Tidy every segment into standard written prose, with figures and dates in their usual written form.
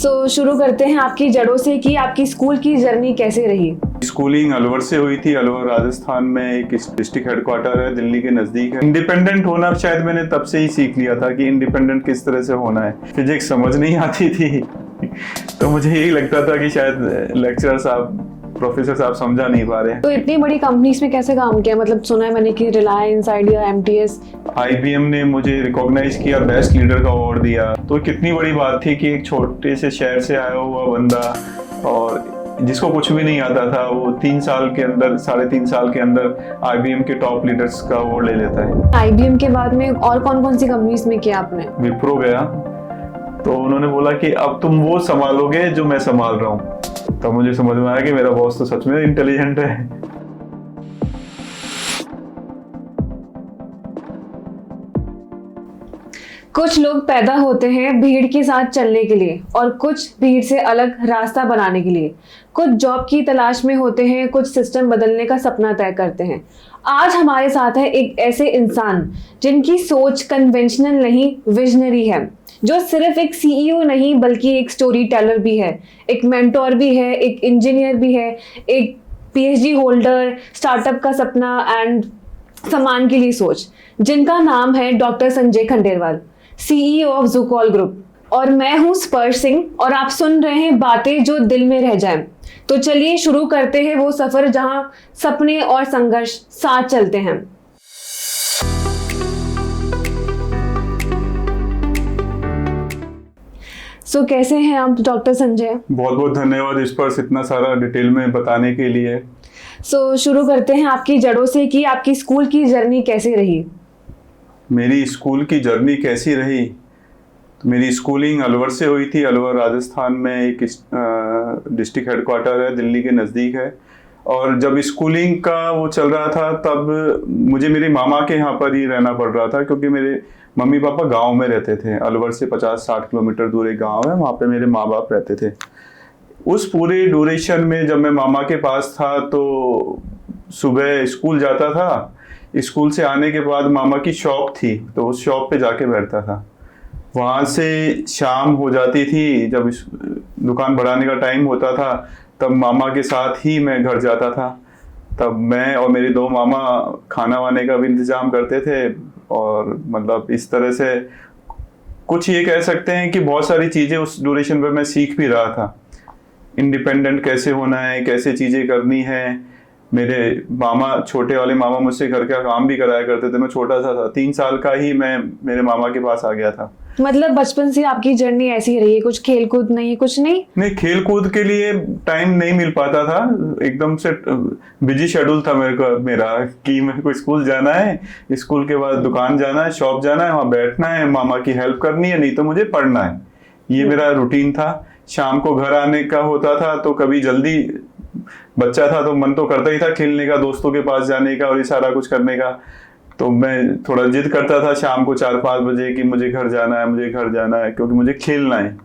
शुरू करते हैं आपकी जड़ों से कि आपकी स्कूल की जर्नी कैसे रही। स्कूलिंग अलवर से हुई थी। अलवर राजस्थान में एक डिस्ट्रिक्ट हेडक्वार्टर है, दिल्ली के नजदीक है। इंडिपेंडेंट होना शायद मैंने तब से ही सीख लिया था कि इंडिपेंडेंट किस तरह से होना है। फिजिक्स समझ नहीं आती थी तो मुझे यही लगता था कि शायद लेक्चरर साहब, प्रोफेसर साहब समझा नहीं पा रहे हैं। तो इतनी बड़ी कंपनीज में कैसे काम किया? मतलब सुना है मैंने कि रिलायंस, आइडिया, एमटीएस। IBM ने मुझे रिकॉग्नाइज किया, बेस्ट लीडर का अवार्ड दिया। तो कितनी बड़ी बात थी कि एक छोटे से शहर से आया हुआ बंदा और जिसको कुछ भी नहीं आता था, वो 3 साल के अंदर, 3.5 साल के अंदर IBM के टॉप लीडर्स का अवार्ड ले लेता है। IBM के बाद में और कौन कौन सी कंपनीज में किया आपने? विप्रो गया तो उन्होंने बोला कि अब तुम वो संभालोगे जो मैं संभाल रहा हूँ। तब मुझे समझ में आया कि मेरा बॉस तो सच में इंटेलिजेंट है। कुछ लोग पैदा होते हैं भीड़ के साथ चलने के लिए और कुछ भीड़ से अलग रास्ता बनाने के लिए। कुछ जॉब की तलाश में होते हैं, कुछ सिस्टम बदलने का सपना तय करते हैं। आज हमारे साथ है एक ऐसे इंसान जिनकी सोच कन्वेंशनल नहीं, विजनरी है, जो सिर्फ एक CEO नहीं बल्कि एक स्टोरी टेलर भी है, एक मेंटोर भी है, एक इंजीनियर भी है, एक PhD होल्डर, स्टार्टअप का सपना एंड सम्मान के लिए सोच, जिनका नाम है doctor Sanjay Khandelwal, CEO of Zoocall group. और मैं हूं स्पर्श सिंह और आप सुन रहे हैं बातें जो दिल में रह जाएं। तो चलिए शुरू करते हैं वो सफर जहां सपने और संघर्ष साथ चलते हैं। कैसे हैं आप डॉक्टर संजय? बहुत बहुत धन्यवाद इस पर इतना सारा डिटेल में बताने के लिए। शुरू करते हैं आपकी जड़ों से कि आपकी स्कूल की जर्नी कैसे रही। मेरी स्कूल की जर्नी कैसी रही? तो मेरी स्कूलिंग अलवर से हुई थी। अलवर राजस्थान में एक डिस्ट्रिक्ट हेडक्वार्टर है, दिल्ली के नज़दीक है। और जब स्कूलिंग का वो चल रहा था तब मुझे मेरे मामा के यहाँ पर ही रहना पड़ रहा था, क्योंकि मेरे मम्मी पापा गांव में रहते थे। अलवर से 50-60 किलोमीटर दूर एक गांव है, वहाँ पे मेरे माँ बाप रहते थे। उस पूरे ड्यूरेशन में जब मैं मामा के पास था तो सुबह स्कूल जाता था। स्कूल से आने के बाद मामा की शॉप थी, तो उस शॉप पे जाके बैठता था। वहाँ से शाम हो जाती थी, जब दुकान बढ़ाने का टाइम होता था तब मामा के साथ ही मैं घर जाता था। तब मैं और मेरे 2 मामा खाना वाने का भी इंतजाम करते थे। और मतलब इस तरह से कुछ ये कह सकते हैं कि बहुत सारी चीज़ें उस ड्यूरेशन पे मैं सीख भी रहा था। इंडिपेंडेंट कैसे होना है, कैसे चीज़ें करनी है। मेरे मामा, छोटे वाले मामा मुझसे घर का काम भी कराया करते थे। मैं छोटा सा था, 3 साल का ही मैं मेरे मामा के पास आ गया था। मतलब बचपन से आपकी जर्नी ऐसी रही है, कुछ खेल कूद नहीं, कुछ नहीं? नहीं, खेल कूद के लिए टाइम नहीं मिल पाता था। एकदम से बिजी शेड्यूल था मेरा कि मेरे को स्कूल जाना है, स्कूल के बाद दुकान जाना है, शॉप जाना है, वहाँ बैठना है, मामा की हेल्प करनी है, नहीं तो मुझे पढ़ना है। ये मेरा रूटीन था। शाम को घर आने का होता था तो कभी जल्दी, बच्चा था तो मन तो करता ही था खेलने का, दोस्तों के पास जाने का और ये सारा कुछ करने का। तो मैं थोड़ा जिद करता था शाम को 4-5 बजे कि मुझे घर जाना है, मुझे घर जाना है, क्योंकि मुझे खेलना है।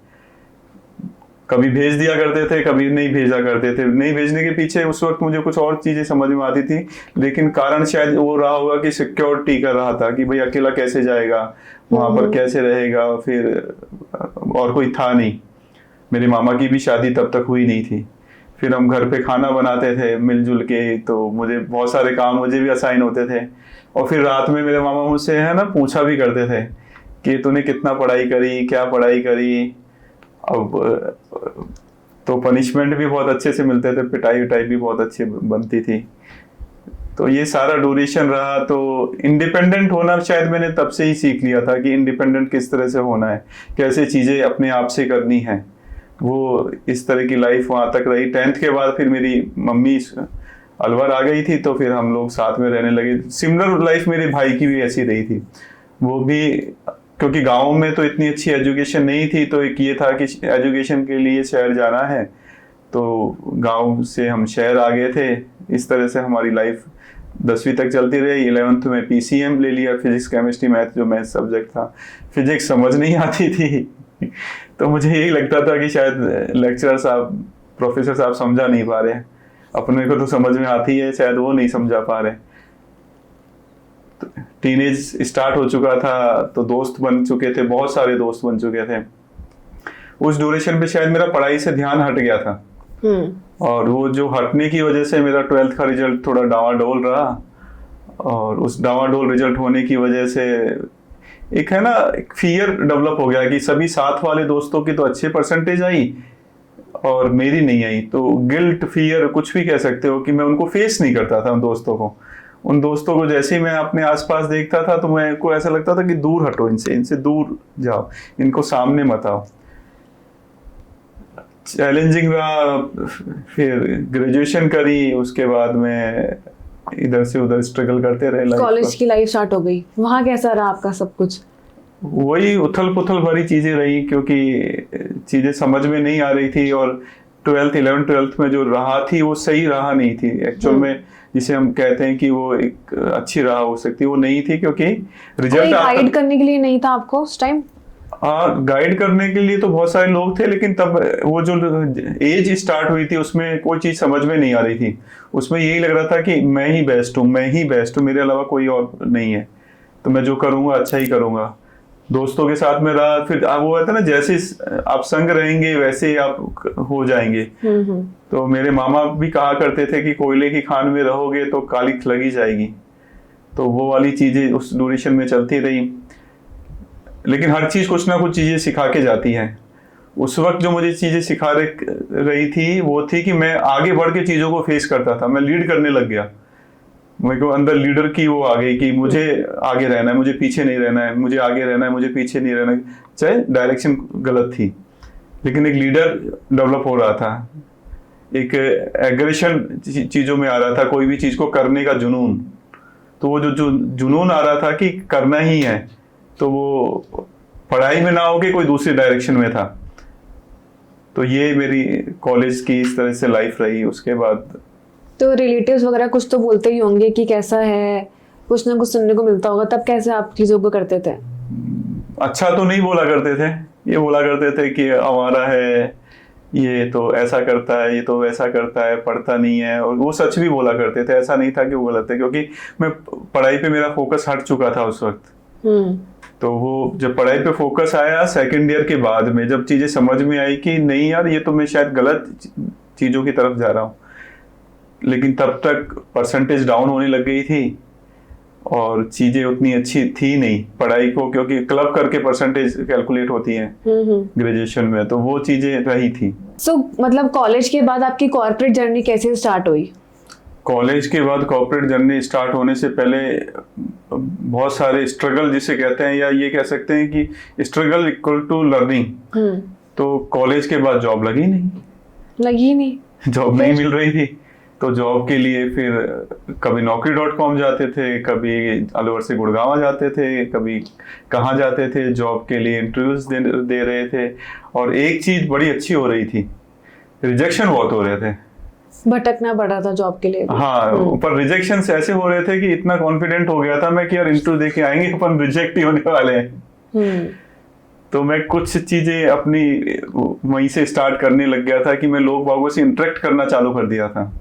कभी भेज दिया करते थे, कभी नहीं भेजा करते थे। नहीं भेजने के पीछे उस वक्त मुझे कुछ और चीजें समझ में आती थी, लेकिन कारण शायद वो रहा होगा कि सिक्योरिटी कर रहा था कि भाई अकेला कैसे जाएगा, वहां पर कैसे रहेगा। फिर और कोई था नहीं। मेरे मामा की भी शादी तब तक हुई नहीं थी। फिर हम घर पे खाना बनाते थे मिलजुल के, तो मुझे बहुत सारे काम मुझे भी असाइन होते थे। और फिर रात में मेरे मामा मुझसे है ना पूछा भी करते थे कि तूने कितना पढ़ाई करी, क्या पढ़ाई करी। अब तो पनिशमेंट भी बहुत अच्छे से मिलते थे, पिटाई विटाई भी बहुत अच्छी बनती थी। तो ये सारा ड्यूरेशन रहा। तो इंडिपेंडेंट होना शायद मैंने तब से ही सीख लिया था कि इंडिपेंडेंट किस तरह से होना है, कैसे चीज़ें अपने आप से करनी है। वो इस तरह की लाइफ वहाँ तक रही। 10th के बाद फिर मेरी मम्मी अलवर आ गई थी, तो फिर हम लोग साथ में रहने लगे। सिमिलर लाइफ मेरे भाई की भी ऐसी रही थी। वो भी, क्योंकि गांव में तो इतनी अच्छी एजुकेशन नहीं थी, तो एक ये था कि एजुकेशन के लिए शहर जाना है, तो गांव से हम शहर आ गए थे। इस तरह से हमारी लाइफ 10वीं तक चलती रही। 11th में PCM ले लिया, फिजिक्स केमिस्ट्री मैथ, जो मैथ सब्जेक्ट था। फिजिक्स समझ नहीं आती थी तो मुझे यही लगता था कि शायद लेक्चरर साहब, प्रोफेसर साहब समझा नहीं पा रहे हैं। अपने को तो समझ में आती है, शायद वो नहीं समझा पा रहे। तो टीनेज स्टार्ट हो चुका था, तो दोस्त बन चुके थे, बहुत सारे दोस्त बन चुके थे। उस ड्यूरेशन पे शायद मेरा पढ़ाई से ध्यान हट गया था, और वो जो हटने की वजह से मेरा 12th का रिजल्ट थोड़ा डावाडोल रहा, और उस डावाडोल रिजल्ट होने की वजह से एक है ना, एक फियर डेवलप हो गया कि सभी साथ वाले दोस्तों की तो अच्छे परसेंटेज आई और मेरी नहीं आई, तो गिल्ट, फियर, कुछ भी कह सकते हो, कि मैं उनको फेस नहीं करता था उन दोस्तों को जैसे ही मैं अपने आसपास देखता था तो मेरे को ऐसा लगता था कि दूर हटो इनसे दूर जाओ, इनको सामने मत आओ। चैलेंजिंग रहा, फिर ग्रेजुएशन करी, उसके बाद में इधर से उधर स्ट्रगल करते रहे। कॉलेज की लाइफ स्टार्ट हो गई, वहाँ कैसा रहा आपका सब कुछ? वही उथल पुथल भरी चीजें रही, क्योंकि चीजें समझ में नहीं आ रही थी, और 11th में जो रहा थी वो सही रहा नहीं थी एक्चुअल में, जिसे हम कहते हैं कि वो एक अच्छी राह हो सकती है, वो नहीं थी, क्योंकि रिजल्ट गाइड करने के लिए नहीं था आपको उस टाइम? गाइड करने के लिए तो बहुत सारे लोग थे, लेकिन तब वो जो एज स्टार्ट हुई थी उसमें कोई चीज समझ में नहीं आ रही थी। उसमें यही लग रहा था कि मैं ही बेस्ट हूँ, मेरे अलावा कोई और नहीं है, तो मैं जो करूंगा अच्छा ही करूंगा। दोस्तों के साथ में रहा, फिर वो होता है ना, जैसे आप संग रहेंगे वैसे ही आप हो जाएंगे। तो मेरे मामा भी कहा करते थे कि कोयले की खान में रहोगे तो कालिख लगी जाएगी, तो वो वाली चीजें उस ड्यूरेशन में चलती रही। लेकिन हर चीज कुछ ना कुछ चीजें सिखा के जाती है। उस वक्त जो मुझे चीजें सिखा रही थी वो थी कि मैं आगे बढ़ के चीजों को फेस करता था, मैं लीड करने लग गया, मेरे को अंदर लीडर की वो आ गई कि मुझे आगे रहना है, मुझे पीछे नहीं रहना है, मुझे आगे रहना है, मुझे पीछे नहीं रहना है, चाहे डायरेक्शन गलत थी, लेकिन एक लीडर डेवलप हो रहा था, एक एग्रेशन चीजों में आ रहा था, कोई भी चीज को करने का जुनून। तो वो जो जुनून आ रहा था कि करना ही है, तो वो पढ़ाई में ना होके कोई दूसरी डायरेक्शन में था। तो ये मेरी कॉलेज की इस तरह से लाइफ रही। उसके बाद तो रिलेटिव्स वगैरह कुछ तो बोलते ही होंगे कि कैसा है, कुछ ना कुछ सुनने को मिलता होगा, तब कैसे आप चीजों को करते थे? अच्छा तो नहीं बोला करते थे, ये बोला करते थे कि हमारा है, ये तो ऐसा करता है, ये तो वैसा करता है, पढ़ता नहीं है, और वो सच भी बोला करते थे, ऐसा नहीं था कि वो गलत है, क्योंकि मैं पढ़ाई पे मेरा फोकस हट चुका था उस वक्त। तो वो जब पढ़ाई पे फोकस आया सेकंड ईयर के बाद में, जब चीजें समझ में आई कि नहीं यार ये तो मैं शायद गलत चीजों की तरफ जा रहा हूँ, लेकिन तब तक परसेंटेज डाउन होने लग गई थी और चीजें उतनी अच्छी थी नहीं पढ़ाई को, क्योंकि क्लब करके परसेंटेज कैलकुलेट होती है ग्रेजुएशन में, तो वो चीजें रही थी। मतलब कॉलेज के बाद आपकी कॉर्पोरेट जर्नी कैसे स्टार्ट हुई? कॉलेज के बाद कॉर्पोरेट जर्नी स्टार्ट होने से पहले बहुत सारे स्ट्रगल जिसे कहते हैं, या ये कह सकते हैं कि स्ट्रगल इक्वल टू लर्निंग। तो कॉलेज के बाद जॉब लगी नहीं, जॉब नहीं मिल रही थी, तो जॉब के लिए फिर कभी Naukri.com जाते थे, कभी अलवर से गुड़गांव जाते थे, कभी कहाँ जाते थे, जॉब के लिए इंटरव्यूज दे रहे थे। और एक चीज बड़ी अच्छी हो रही थी, रिजेक्शन बहुत हो रहे थे, भटकना पड़ रहा था जॉब के लिए। हाँ, पर रिजेक्शन ऐसे हो रहे थे कि इतना कॉन्फिडेंट हो गया था मैं कि यार इंटरव्यू दे के आएंगे अपन, रिजेक्ट ही होने वाले हैं। तो मैं कुछ चीजें अपनी वहीं से स्टार्ट करने लग गया था कि मैं लोग बागों से इंटरेक्ट करना चालू कर दिया था,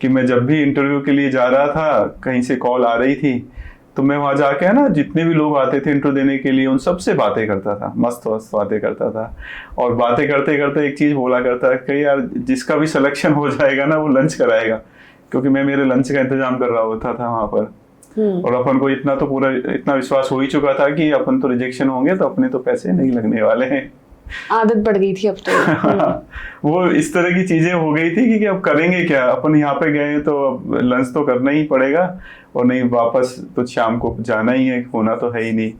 कि मैं जब भी इंटरव्यू के लिए जा रहा था, कहीं से कॉल आ रही थी, तो मैं वहां जाके है ना, जितने भी लोग आते थे इंटरव्यू देने के लिए उन सबसे बातें करता था, मस्त बातें करता था। और बातें करते करते एक चीज बोला करता कि यार जिसका भी सिलेक्शन हो जाएगा ना वो लंच कराएगा, क्योंकि मैं मेरे लंच का इंतजाम कर रहा होता था वहां पर। और अपन को इतना विश्वास हो ही चुका था कि अपन तो रिजेक्शन होंगे तो अपने तो पैसे नहीं लगने वाले हैं। आदत पड़ गई थी अब तो। वो इस तरह की चीजें हो गई थी कि अब करेंगे क्या, अपन यहाँ पे गए तो अब लंच तो करना ही पड़ेगा, और नहीं वापस तो शाम को जाना ही है, होना तो है ही नहीं।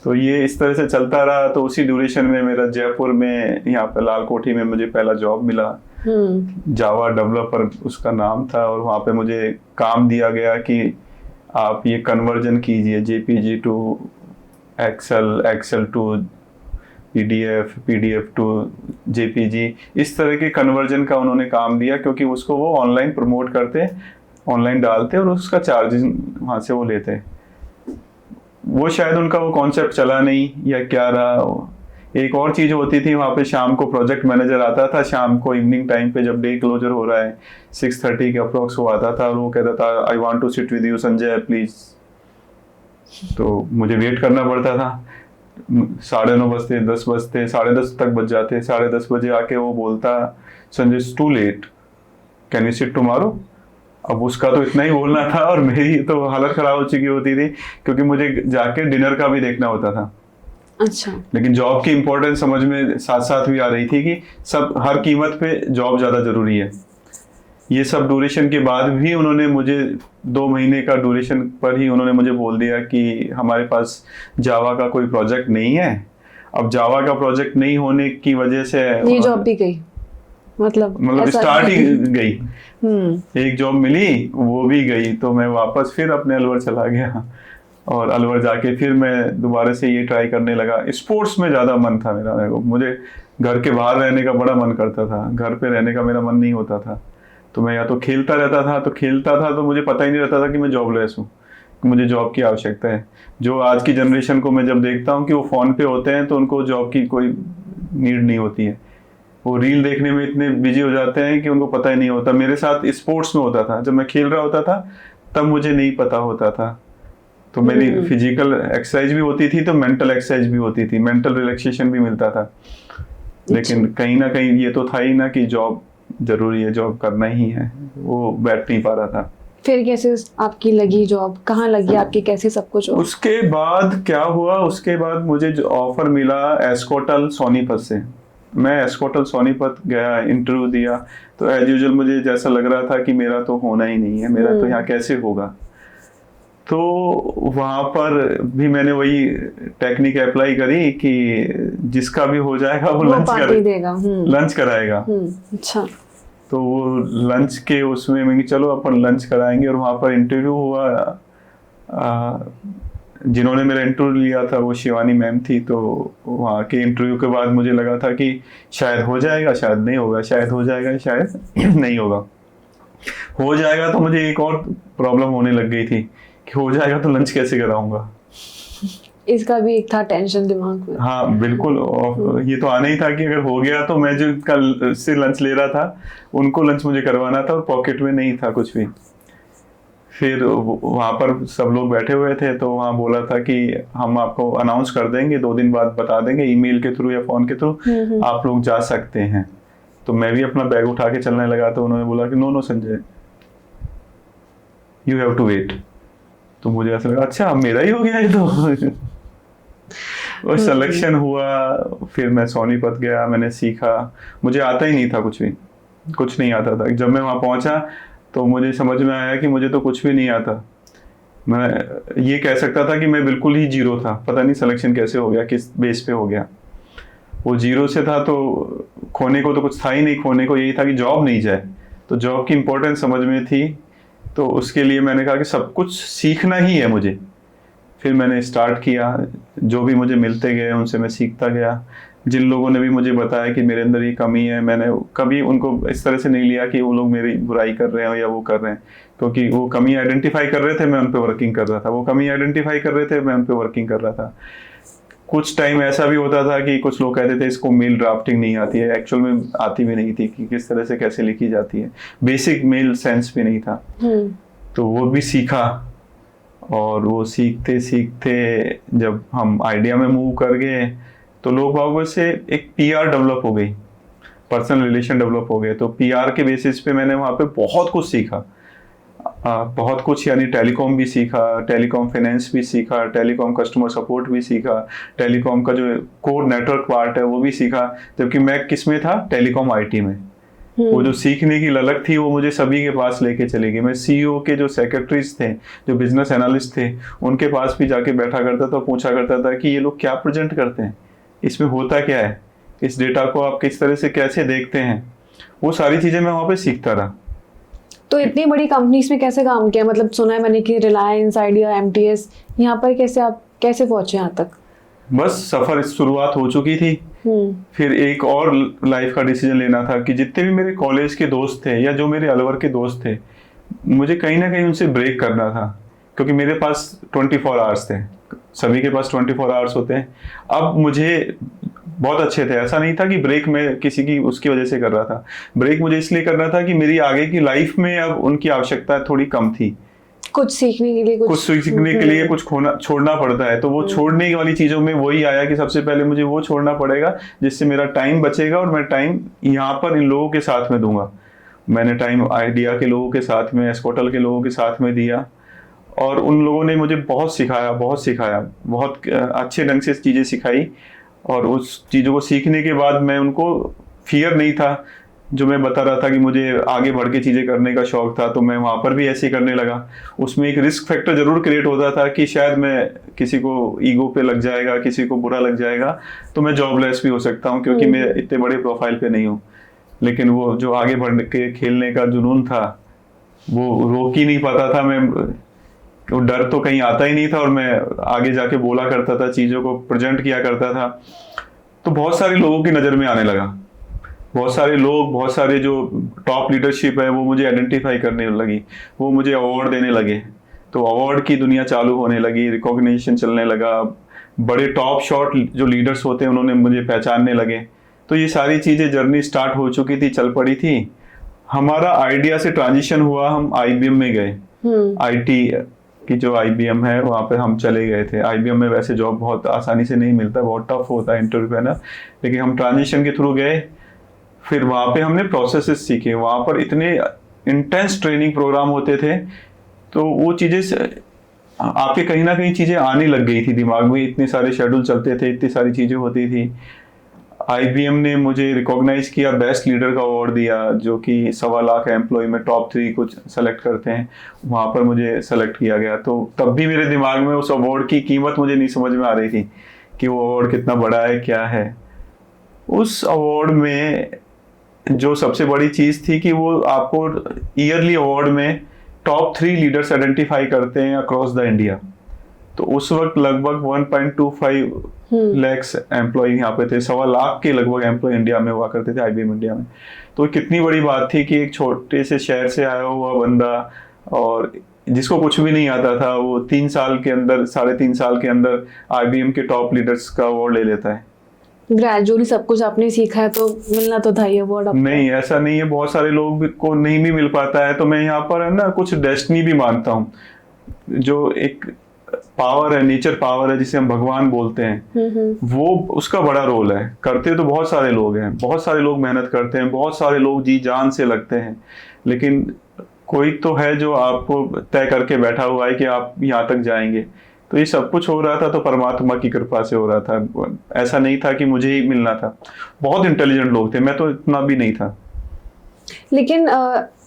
तो ये इस तरह से चलता रहा। तो उसी ड्यूरेशन में मेरा जयपुर में यहाँ पे लाल कोठी में मुझे पहला जॉब मिला, जावा डेवलपर उसका नाम था, और वहाँ पे मुझे काम दिया गया कि आप ये कन्वर्जन कीजिए JPG to Excel, Excel to PDF, PDF to JPG, इस तरह के कन्वर्जन का उन्होंने काम दिया, क्योंकि उसको वो ऑनलाइन प्रमोट करते, ऑनलाइन डालते और उसका चार्जेस वहाँ से वो लेते। वो शायद उनका वो कॉन्सेप्ट चला नहीं या क्या रहा। एक और चीज होती थी वहाँ पे, शाम को प्रोजेक्ट मैनेजर आता था, शाम को इवनिंग टाइम पे जब डे क्लोजर हो रहा है 6:30 के अप्रोक्स वो आता था और वो कहता था I want to sit with you Sanjay please. तो मुझे वेट करना पड़ता था, 9:30 बजते, 10 बजते, 10:30 तक बज जाते। 10:30 बजे आके वो बोलता, Sanjay it's too late, can you sit tomorrow. अब उसका तो इतना ही बोलना था और मेरी तो हालत खराब हो चुकी होती थी, क्योंकि मुझे जाके डिनर का भी देखना होता था। अच्छा। लेकिन जॉब की इंपॉर्टेंस समझ में साथ साथ भी आ रही थी कि सब हर कीमत पे जॉब ज्यादा जरूरी है। ये सब ड्यूरेशन के बाद भी उन्होंने मुझे 2 महीने का ड्यूरेशन पर ही उन्होंने मुझे बोल दिया कि हमारे पास जावा का कोई प्रोजेक्ट नहीं है। अब जावा का प्रोजेक्ट नहीं होने की वजह से ये जॉब भी गई, मतलब स्टार्ट ही गई। एक जॉब मिली, वो भी गई, तो मैं वापस फिर अपने अलवर चला गया और अलवर जाके फिर मैं दोबारा से ये ट्राई करने लगा। स्पोर्ट्स में ज्यादा मन था मेरा, मुझे घर के बाहर रहने का बड़ा मन करता था, घर पे रहने का मेरा मन नहीं होता था। तो मैं या तो खेलता रहता था, तो मुझे पता ही नहीं रहता था कि मैं जॉबलेस हूँ, मुझे जॉब की आवश्यकता है। जो आज की जनरेशन को मैं जब देखता हूँ कि वो फोन पे होते हैं तो उनको जॉब की कोई नीड नहीं होती है, वो रील देखने में इतने बिजी हो जाते हैं कि उनको पता ही नहीं होता। मेरे साथ स्पोर्ट्स में होता था, जब मैं खेल रहा होता था तब मुझे नहीं पता होता था। तो मेरी फिजिकल एक्सरसाइज भी होती थी तो मेंटल एक्सरसाइज भी होती थी, मेंटल रिलैक्सेशन भी मिलता था। लेकिन कहीं ना कहीं ये तो था ही ना कि जॉब जरूरी है, जॉब करना ही है, वो बैठ नहीं पा रहा था। फिर कैसे आपकी लगी जॉब, कहाँ लगी आपकी, कैसे सब कुछ? उसके बाद क्या हुआ, उसके बाद मुझे जो ऑफर मिला एस्कोटल सोनीपत से। मैं एस्कोटल सोनीपत गया, इंटरव्यू दिया, तो एज यूजुअल मुझे जैसा लग रहा था कि मेरा तो होना ही नहीं है, मेरा तो यहाँ कैसे होगा। तो वहां पर भी मैंने वही टेक्निक अप्लाई करी कि जिसका भी हो जाएगा वो लंच कराएगा। अच्छा। तो वो लंच के उसमें मैं चलो अपन लंच कराएंगे, और वहां पर इंटरव्यू हुआ। जिन्होंने मेरा इंटरव्यू लिया था वो शिवानी मैम थी। तो वहाँ के इंटरव्यू के बाद मुझे लगा था कि शायद हो जाएगा, शायद नहीं होगा, शायद हो जाएगा, शायद नहीं होगा। हो जाएगा तो मुझे एक और प्रॉब्लम होने लग गई थी कि हो जाएगा तो लंच कैसे कराऊंगा। इसका भी एक था टेंशन दिमाग में। हाँ बिल्कुल, और ये तो आना ही था कि अगर हो गया तो मैं जो कल से लंच ले रहा था उनको लंच मुझे करवाना था, और पॉकेट में नहीं था कुछ भी। फिर वहाँ पर सब लोग बैठे हुए थे, तो वहाँ बोला था कि हम आपको अनाउंस कर देंगे, 2 दिन बाद बता देंगे ईमेल के थ्रू या फोन के थ्रू, आप लोग जा सकते हैं। तो मैं भी अपना बैग उठा के चलने लगा, तो उन्होंने बोला कि no Sanjay, you have to wait. तो मुझे ऐसा लगा अच्छा अब मेरा ही हो गया ये तो। और सिलेक्शन हुआ, फिर मैं सोनीपत गया, मैंने सीखा। मुझे आता ही नहीं था, कुछ नहीं आता था। जब मैं वहाँ पहुंचा तो मुझे समझ में आया कि मुझे तो कुछ भी नहीं आता। मैं ये कह सकता था कि मैं बिल्कुल ही जीरो था, पता नहीं सिलेक्शन कैसे हो गया, किस बेस पे हो गया। वो जीरो से था तो खोने को तो कुछ था ही नहीं, खोने को यही था कि जॉब नहीं जाए। तो जॉब की इंपॉर्टेंस समझ में थी, तो उसके लिए मैंने कहा कि सब कुछ सीखना ही है मुझे। फिर मैंने स्टार्ट किया, जो भी मुझे मिलते गए उनसे मैं सीखता गया। जिन लोगों ने भी मुझे बताया कि मेरे अंदर ये कमी है, मैंने कभी उनको इस तरह से नहीं लिया कि वो लोग मेरी बुराई कर रहे हैं या वो कर रहे हैं, क्योंकि वो कमी आइडेंटिफाई कर रहे थे, मैं उन पे वर्किंग कर रहा था। वो कमी आइडेंटिफाई कर रहे थे, मैं उन पे वर्किंग कर रहा था। कुछ टाइम ऐसा भी होता था कि कुछ लोग कहते थे इसको मेल ड्राफ्टिंग नहीं आती है, एक्चुअल में आती भी नहीं थी कि किस तरह से कैसे लिखी जाती है, बेसिक मेल सेंस भी नहीं था। तो वो भी सीखा, और वो सीखते सीखते जब हम आइडिया में मूव कर गए तो लोग बागों से एक पीआर डेवलप हो गई, पर्सनल रिलेशन डेवलप हो गए। तो पीआर के बेसिस पे मैंने वहाँ पे बहुत कुछ सीखा, बहुत कुछ, यानी टेलीकॉम भी सीखा, टेलीकॉम फाइनेंस भी सीखा, टेलीकॉम कस्टमर सपोर्ट भी सीखा, टेलीकॉम का जो कोर नेटवर्क पार्ट है वो भी सीखा। जबकि मैं किस में था, टेलीकॉम आईटी में। वो जो सीखने की ललक थी वो मुझे सभी के पास लेके चली गई। मैं सीईओ के जो सेक्रेटरीज थे, जो बिजनेस एनालिस्ट थे, उनके पास भी जाके बैठा करता था, पूछा करता था कि ये लोग क्या प्रेजेंट करते हैं, इसमें होता क्या है, इस डेटा को आप किस तरह से कैसे देखते हैं। वो सारी चीजें मैं वहाँ पे सीखता रहा। तो इतनी बड़ी कंपनीज में कैसे काम किया? मतलब सुना है मैंने कि रिलायंस, आइडिया, एमटीएस, यहाँ पर कैसे आप कैसे पहुंचे यहाँ तक? बस सफर शुरुआत हो चुकी थी। फिर एक और लाइफ का डिसीजन लेना था कि जितने भी मेरे कॉलेज के दोस्त थे या जो मेरे अलवर के दोस्त थे, मुझे कहीं ना कहीं उनसे ब्रेक करना था, क्योंकि मेरे पास 24 आवर्स थे, सभी के पास 24 आवर्स होते हैं। अब मुझे बहुत अच्छे थे, ऐसा नहीं था कि ब्रेक मैं किसी की उसकी वजह से कर रहा था। ब्रेक मुझे इसलिए करना था कि मेरी आगे की लाइफ में अब उनकी आवश्यकता थोड़ी कम थी, कुछ सीखने के लिए कुछ सीखने के लिए कुछ छोड़ना पड़ता है। तो वो छोड़ने वाली चीजों में वही आया कि सबसे पहले मुझे वो छोड़ना पड़ेगा जिससे मेरा टाइम बचेगा और मैं टाइम यहाँ पर इन लोगों के साथ में दूंगा। मैंने टाइम आइडिया के लोगों के साथ में, एस्कोटल के लोगों के साथ में दिया और उन लोगों ने मुझे बहुत सिखाया, बहुत अच्छे ढंग से चीज़ें सिखाई। और उस चीज़ों को सीखने के बाद मैं उनको फियर नहीं था, जो मैं बता रहा था कि मुझे आगे बढ़ के चीज़ें करने का शौक था, तो मैं वहाँ पर भी ऐसे ही करने लगा। उसमें एक रिस्क फैक्टर जरूर क्रिएट होता था कि शायद मैं किसी को ईगो पे लग जाएगा, किसी को बुरा लग जाएगा, तो मैं जॉबलेस भी हो सकता हूँ क्योंकि मैं इतने बड़े प्रोफाइल पे नहीं हूँ। लेकिन वो जो आगे बढ़ के खेलने का जुनून था वो रोक ही नहीं पाता था। मैं वो डर तो कहीं आता ही नहीं था और मैं आगे जाके बोला करता था, चीज़ों को प्रेजेंट किया करता था। तो बहुत सारे लोगों की नज़र में आने लगा, बहुत सारे लोग, बहुत सारे जो टॉप लीडरशिप है वो मुझे आइडेंटिफाई करने लगी, वो मुझे अवार्ड देने लगे। तो अवार्ड की दुनिया चालू होने लगी, रिकॉग्निशन चलने लगा, बड़े टॉप शॉट जो लीडर्स होते हैं उन्होंने मुझे पहचानने लगे। तो ये सारी चीज़ें, जर्नी स्टार्ट हो चुकी थी, चल पड़ी थी। हमारा आइडिया से ट्रांजिशन हुआ, हम IBM में गए। IT की जो IBM है वहाँ पे हम चले गए थे। IBM में वैसे जॉब बहुत आसानी से नहीं मिलता, बहुत टफ होता है इंटरव्यू है ना, लेकिन हम ट्रांजिशन के थ्रू गए। फिर वहाँ पे हमने प्रोसेसेस सीखे, वहाँ पर इतने इंटेंस ट्रेनिंग प्रोग्राम होते थे, तो वो चीज़ें आपके कहीं ना कहीं चीज़ें आने लग गई थी दिमाग में। इतने सारे शेड्यूल चलते थे, इतनी सारी चीज़ें होती थी। IBM ने मुझे रिकॉग्नाइज किया, बेस्ट लीडर का अवार्ड दिया, जो कि 1.25 लाख एम्प्लॉय में टॉप 3 कुछ सेलेक्ट करते हैं, वहाँ पर मुझे सेलेक्ट किया गया। तो तब भी मेरे दिमाग में उस अवार्ड की कीमत मुझे नहीं समझ में आ रही थी कि वो अवार्ड कितना बड़ा है, क्या है। उस अवार्ड में जो सबसे बड़ी चीज़ थी कि वो आपको ईयरली अवार्ड में टॉप 3 लीडर्स आइडेंटिफाई करते हैं अक्रॉस द इंडिया। तो उस वक्त लगभग 1.25 लैक्स एम्प्लॉय यहाँ पे थे, 1.25 लाख के लगभग एम्प्लॉय इंडिया में हुआ करते थे IBM इंडिया में। तो कितनी बड़ी बात थी कि एक छोटे से शहर से आया हुआ बंदा और जिसको कुछ भी नहीं आता था, वो 3 साल के अंदर, 3.5 साल के अंदर IBM के टॉप लीडर्स का अवार्ड ले लेता है। ग्रेजुअली सब कुछ आपने सीखा है तो मिलना तो था ही अवार्ड आपको। नहीं, ऐसा नहीं है, बहुत सारे लोग को नहीं भी मिल पाता है। तो मैं यहाँ पर है ना कुछ डेस्टिनी भी मानता हूँ, जो एक पावर है, नेचर पावर है जिसे हम भगवान बोलते हैं, वो उसका बड़ा रोल है। करते तो बहुत सारे लोग हैं, बहुत सारे लोग मेहनत करते हैं, बहुत सारे लोग जी जान से लगते हैं, लेकिन कोई तो है जो आपको तय करके बैठा हुआ है कि आप यहाँ तक जाएंगे। तो ये सब कुछ हो रहा था तो परमात्मा की कृपा से हो रहा था, ऐसा नहीं था कि मुझे ही मिलना था। बहुत इंटेलिजेंट लोग थे, मैं तो इतना भी नहीं था। लेकिन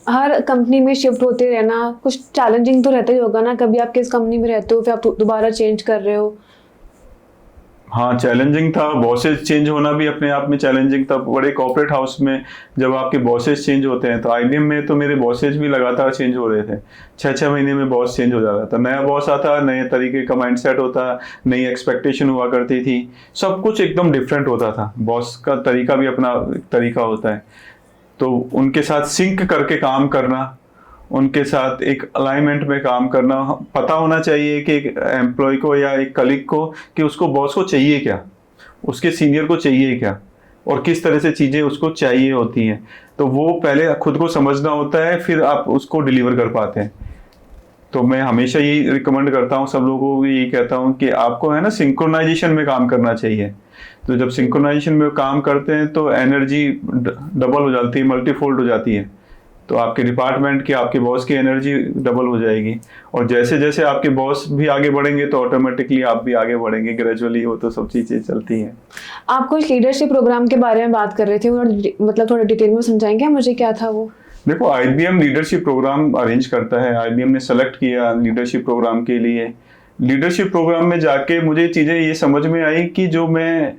हर कंपनी में शिफ्ट होते रहना कुछ चैलेंजिंग तो रहता ही होगा ना। कभी आप किस कंपनी में रहते हो, फिर आप दोबारा चेंज कर रहे हो। हाँ, चैलेंजिंग था। बॉसेस चेंज होना भी अपने आप में चैलेंजिंग था। बड़े कॉर्पोरेट हाउस में जब आपके बॉसेस चेंज होते हैं, तो IBM में तो मेरे बॉसेस भी लगातार चेंज हो रहे थे। 6-6 महीने में बॉस चेंज हो जाता था, नया बॉस आता, नए तरीके का माइंडसेट होता, नई एक्सपेक्टेशन हुआ करती थी, सब कुछ एकदम डिफरेंट होता था। बॉस का तरीका भी अपना तरीका होता है, तो उनके साथ सिंक करके काम करना, उनके साथ एक अलाइनमेंट में काम करना, पता होना चाहिए कि एक एम्प्लॉय को या एक कलीग को कि उसको बॉस को चाहिए क्या, उसके सीनियर को चाहिए क्या, और किस तरह से चीज़ें उसको चाहिए होती हैं। तो वो पहले खुद को समझना होता है, फिर आप उसको डिलीवर कर पाते हैं। तो मैं हमेशा यही रिकमेंड करता हूँ सब लोगों को, यही कहता हूँ कि आपको है ना सिंक्रोनाइजेशन में काम करना चाहिए। तो जब सिंक्रोनाइजेशन में काम करते हैं तो एनर्जी डबल हो जाती है, मल्टीफोल्ड हो जाती है। तो आपके डिपार्टमेंट की, आपके बॉस की एनर्जी डबल हो जाएगी, और जैसे जैसे आपके बॉस भी आगे बढ़ेंगे तो ऑटोमेटिकली आप भी आगे बढ़ेंगे, ग्रेजुअली। वो तो सब चीज़ें चलती हैं। आप कुछ लीडरशिप प्रोग्राम के बारे में बात कर रहे थे, मतलब थोड़ा डिटेल में समझाएंगे मुझे, क्या था वो? देखो, IBM लीडरशिप प्रोग्राम अरेंज करता है। IBM ने सेलेक्ट किया लीडरशिप प्रोग्राम के लिए। लीडरशिप प्रोग्राम में जाके मुझे चीज़ें ये समझ में आई कि जो मैं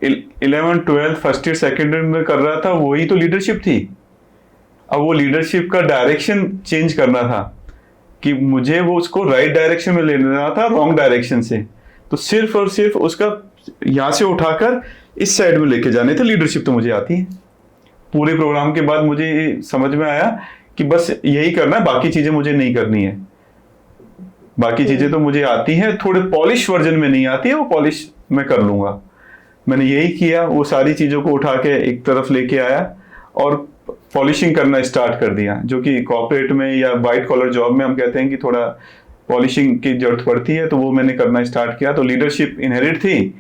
11, 12 फर्स्ट ईयर सेकेंड ईयर में कर रहा था वही तो लीडरशिप थी। अब वो लीडरशिप का डायरेक्शन चेंज करना था कि मुझे वो उसको राइट डायरेक्शन में ले लेना था, रॉन्ग डायरेक्शन से। तो सिर्फ और सिर्फ उसका यहाँ से उठाकर इस साइड में लेके जाने थे। लीडरशिप तो मुझे आती है। पूरे प्रोग्राम के बाद मुझे समझ में आया कि बस यही करना है, बाकी चीजें मुझे नहीं करनी है। बाकी चीजें तो मुझे आती हैं, थोड़े पॉलिश वर्जन में नहीं आती है, वो पॉलिश मैं कर लूंगा। मैंने यही किया, वो सारी चीजों को उठा के एक तरफ लेके आया और पॉलिशिंग करना स्टार्ट कर दिया, जो कि कॉर्पोरेट में या वाइट कॉलर जॉब में हम कहते हैं कि थोड़ा पॉलिशिंग की जरूरत पड़ती है, तो वो मैंने करना स्टार्ट किया। तो लीडरशिप इनहेरिट थी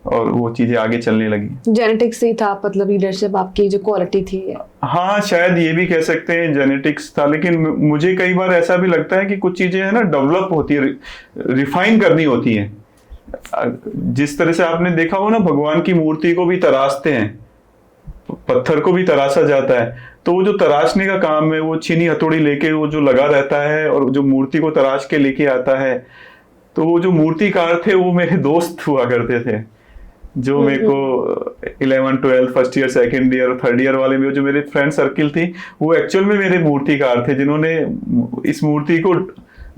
और वो चीजें आगे चलने लगी। जेनेटिक्स से ही था, मतलब लीडरशिप आपकी जो क्वालिटी थी? हाँ, शायद ये भी कह सकते हैं जेनेटिक्स था, लेकिन मुझे कई बार ऐसा भी लगता है कि कुछ चीजें है ना डेवलप होती है, रिफाइन करनी होती है। जिस तरह से आपने देखा हो ना, भगवान की मूर्ति को भी तराशते हैं, पत्थर को भी तराशा जाता है, तो वो जो तराशने का काम है, वो छीनी हथौड़ी लेके वो जो लगा रहता है और जो मूर्ति को तराश के लेके आता है, तो वो जो मूर्तिकार थे वो मेरे दोस्त हुआ करते थे, जो मेरे को 11, 12 first year, second year, third year वाले में जो मेरे फ्रेंड सर्किल थी, वो एक्चुअल में मेरे मूर्तिकार थे, जिन्होंने इस मूर्ति को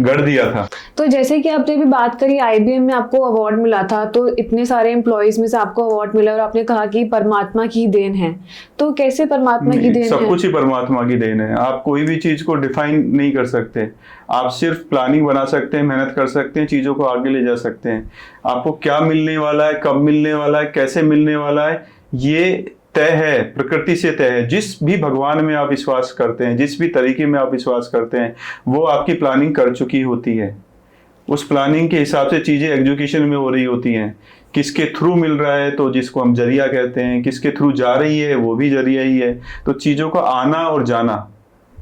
गढ़ दिया था। तो जैसे कि आपने भी बात करी आईबीएम में आपको अवार्ड मिला था, तो इतने सारे एम्प्लॉयज में से आपको अवार्ड मिला और आपने कहा कि परमात्मा की देन है, तो कैसे परमात्मा की देन है? सब कुछ ही परमात्मा की देन है। आप कोई भी चीज को डिफाइन नहीं कर सकते, आप सिर्फ प्लानिंग बना सकते हैं, मेहनत कर सकते हैं, चीजों को आगे ले जा सकते हैं। आपको क्या मिलने वाला है, कब मिलने वाला है, कैसे मिलने वाला है, ये तय है, प्रकृति से तय है। जिस भी भगवान में आप विश्वास करते हैं, जिस भी तरीके में आप विश्वास करते हैं, वो आपकी प्लानिंग कर चुकी होती है। उस प्लानिंग के हिसाब से चीजें एग्जीक्यूशन में हो रही होती हैं। किसके थ्रू मिल रहा है, तो जिसको हम जरिया कहते हैं, किसके थ्रू जा रही है वो भी जरिया ही है। तो चीजों का आना और जाना,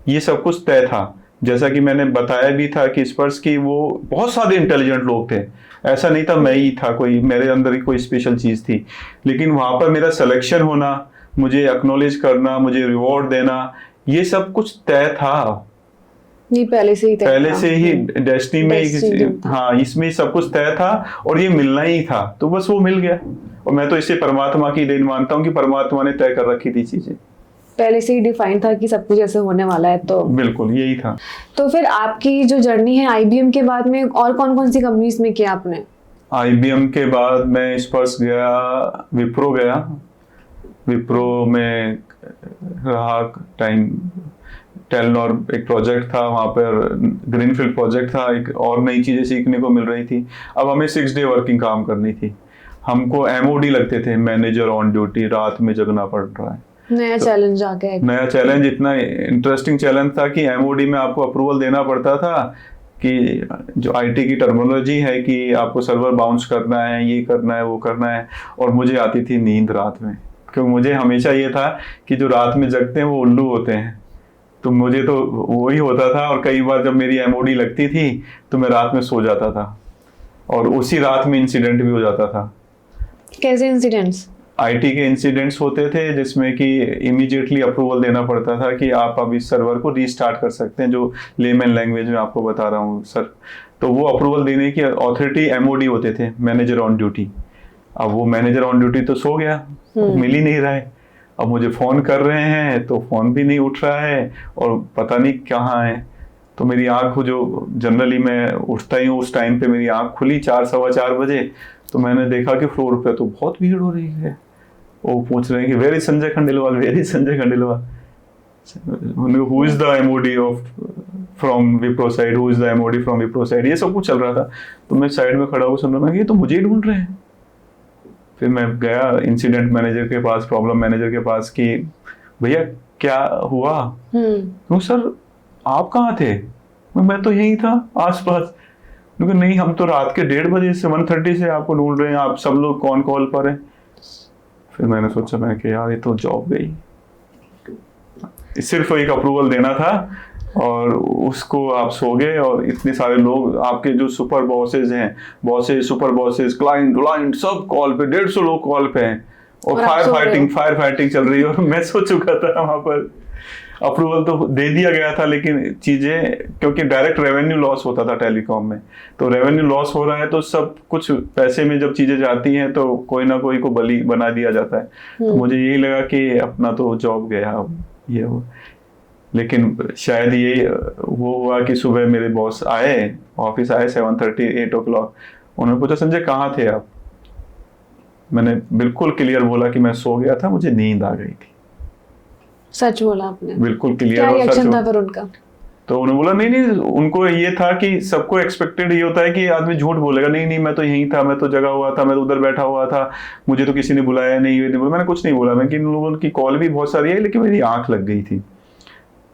ये सब कुछ तय था। जैसा कि मैंने बताया भी था कि स्पर्श की वो बहुत सारे इंटेलिजेंट लोग थे, ऐसा नहीं था मैं ही था, कोई मेरे अंदर ही कोई स्पेशल चीज थी, लेकिन वहां पर मेरा सिलेक्शन होना, मुझे एक्नॉलेज करना, मुझे रिवॉर्ड देना, ये सब कुछ तय था। नहीं, पहले से ही पहले से ही डेस्टिनी में, हाँ, इसमें सब कुछ तय था और ये मिलना ही था, तो बस वो मिल गया। और मैं तो इसे परमात्मा की देन मानता हूँ कि परमात्मा ने तय कर रखी थी चीजें, पहले से ही डिफाइन था कि सब कुछ ऐसे होने वाला है। तो बिल्कुल यही था। तो फिर आपकी जो जर्नी है आईबीएम के बाद में और कौन कौन सी कंपनीज में किया आपने? आईबीएम के बाद मैं स्पर्श गया, विप्रो गया, विप्रो में रहा टाइम। टेलनॉर एक प्रोजेक्ट था, वहाँ पर ग्रीनफील्ड प्रोजेक्ट था, एक और नई चीजें सीखने को मिल रही थी। अब हमें 6 डे वर्किंग काम करनी थी, हमको एमओडी लगते थे, मैनेजर ऑन ड्यूटी, रात में जगना पड़ रहा है। नया चैलेंज आ गया। नया चैलेंज, इतना इंटरेस्टिंग चैलेंज था कि एमओडी में आपको अप्रूवल देना पड़ता था कि जो आईटी की टर्मिनोलॉजी है कि आपको सर्वर बाउंस करना है, ये करना है, वो करना है। और मुझे आती थी नींद रात में, क्योंकि मुझे हमेशा ये था कि जो रात में जगते हैं वो उल्लू होते हैं, तो मुझे तो वही होता था। और कई बार जब मेरी एमओडी लगती थी तो मैं रात में सो जाता था और उसी रात में इंसिडेंट भी हो जाता था। कैसे इंसिडेंट्स? आईटी के इंसिडेंट्स होते थे जिसमें कि इमीडिएटली अप्रूवल देना पड़ता था कि आप अब इस सर्वर को रीस्टार्ट कर सकते हैं, जो लेमन लैंग्वेज में आपको बता रहा हूँ सर। तो वो अप्रूवल देने की अथॉरिटी एमओडी होते थे, मैनेजर ऑन ड्यूटी। अब वो मैनेजर ऑन ड्यूटी तो सो गया, मिल ही नहीं रहा है। अब मुझे फोन कर रहे हैं तो फोन भी नहीं उठ रहा है और पता नहीं कहाँ है। तो मेरी आंख, जो जनरली मैं उठता ही हूँ उस टाइम पे, मेरी आंख खुली 4, सवा 4 बजे। तो मैंने देखा कि फ्लोर पे तो बहुत भीड़ हो रही है। वो पूछ रहे हैं कि where is Sanjay Khandelwal, where is Sanjay Khandelwal, who is the MOD of from Wipro side, who is the MOD from Wipro side, ये सब कुछ चल रहा था। तो मैं साइड में खड़ा होकर सुन रहा था, ये तो मुझे ही ढूंढ रहे हैं। फिर मैं गया इंसिडेंट मैनेजर के पास, प्रॉब्लम मैनेजर के पास, कि भैया क्या हुआ? तो सर आप कहाँ थे? मैं तो यही था आसपास। नहीं, हम तो रात के 1:30 बजे से 1:30 से आपको ढूंढ रहे हैं, आप सब लोग कौन कॉल पर हैं। फिर मैंने सोचा मैं कि यार ये तो जॉब गई, सिर्फ एक अप्रूवल देना था और उसको आप सो गए। और इतने सारे लोग आपके जो सुपर बॉसेज हैं, बॉसेज, सुपर बॉसेज, क्लाइंट सब कॉल पे, 150 लोग कॉल पे हैं और फायर फाइटिंग चल रही है। और मैं सो चुका था वहां पर। अप्रूवल तो दे दिया गया था, लेकिन चीजें, क्योंकि डायरेक्ट रेवेन्यू लॉस होता था टेलीकॉम में, तो रेवेन्यू लॉस हो रहा है तो सब कुछ पैसे में जब चीजें जाती हैं तो कोई ना कोई को बलि बना दिया जाता है। तो मुझे यही लगा कि अपना तो जॉब गया, ये हो। लेकिन शायद ये वो हुआ कि सुबह मेरे बॉस आए, ऑफिस आए 7:30, 8 o'clock। उन्होंने पूछा संजय कहाँ थे आप? मैंने बिल्कुल क्लियर बोला कि मैं सो गया था, मुझे नींद आ गई थी। सच बोला आपने? बिल्कुल क्लियर। क्या रिएक्शन था फिर उनका? तो उन्होंने बोला नहीं, उनको ये था कि सबको एक्सपेक्टेड ये होता है कि आदमी झूठ बोलेगा, नहीं मैं तो यहीं था, मैं तो जगा हुआ था, मैं तो उधर बैठा हुआ था, मुझे तो किसी ने बुलाया नहीं, ये नहीं बोला। मैंने कुछ नहीं बोला, मैं कि इन लोगों की कॉल भी बहुत सारी है, लेकिन मेरी आंख लग गई थी।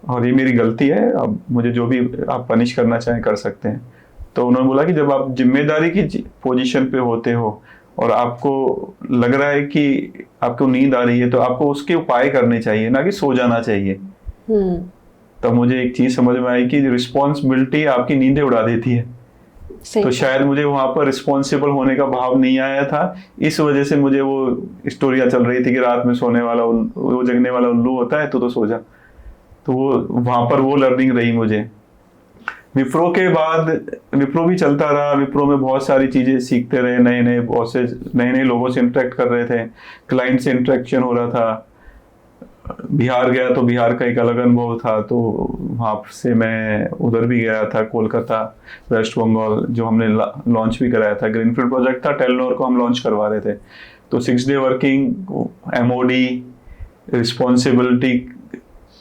और ये मेरी गलती है, अब मुझे जो भी आप पनिश करना चाहें कर सकते हैं। तो उन्होंने बोला कि जब आप जिम्मेदारी की पोजीशन पे होते हो और आपको लग रहा है कि आपको नींद आ रही है, तो आपको उसके उपाय करने चाहिए, ना कि सो जाना चाहिए। तब मुझे एक चीज समझ में आई कि रिस्पॉन्सिबिलिटी आपकी नींदें उड़ा देती है। तो शायद मुझे वहां पर रिस्पॉन्सिबल होने का भाव नहीं आया था, इस वजह से मुझे वो स्टोरियां चल रही थी कि रात में सोने वाला वो जगने वाला उल्लू होता है, तो सो जा। तो वो वहां पर वो लर्निंग रही मुझे। विप्रो के बाद विप्रो भी चलता रहा, विप्रो में बहुत सारी चीजें सीखते रहे, नए नए बॉसेस, नए नए लोगों से इंटरेक्ट कर रहे थे, क्लाइंट से इंटरेक्शन हो रहा था। बिहार गया तो बिहार का एक अलग अनुभव था, तो वहाँ से मैं उधर भी गया था, कोलकाता, वेस्ट बंगाल, जो हमने लॉन्च भी कराया था। ग्रीनफील्ड प्रोजेक्ट था, टेलनोर को हम लॉन्च करवा रहे थे। तो 6 डे वर्किंग, एमओडी, रिस्पॉन्सिबिलिटी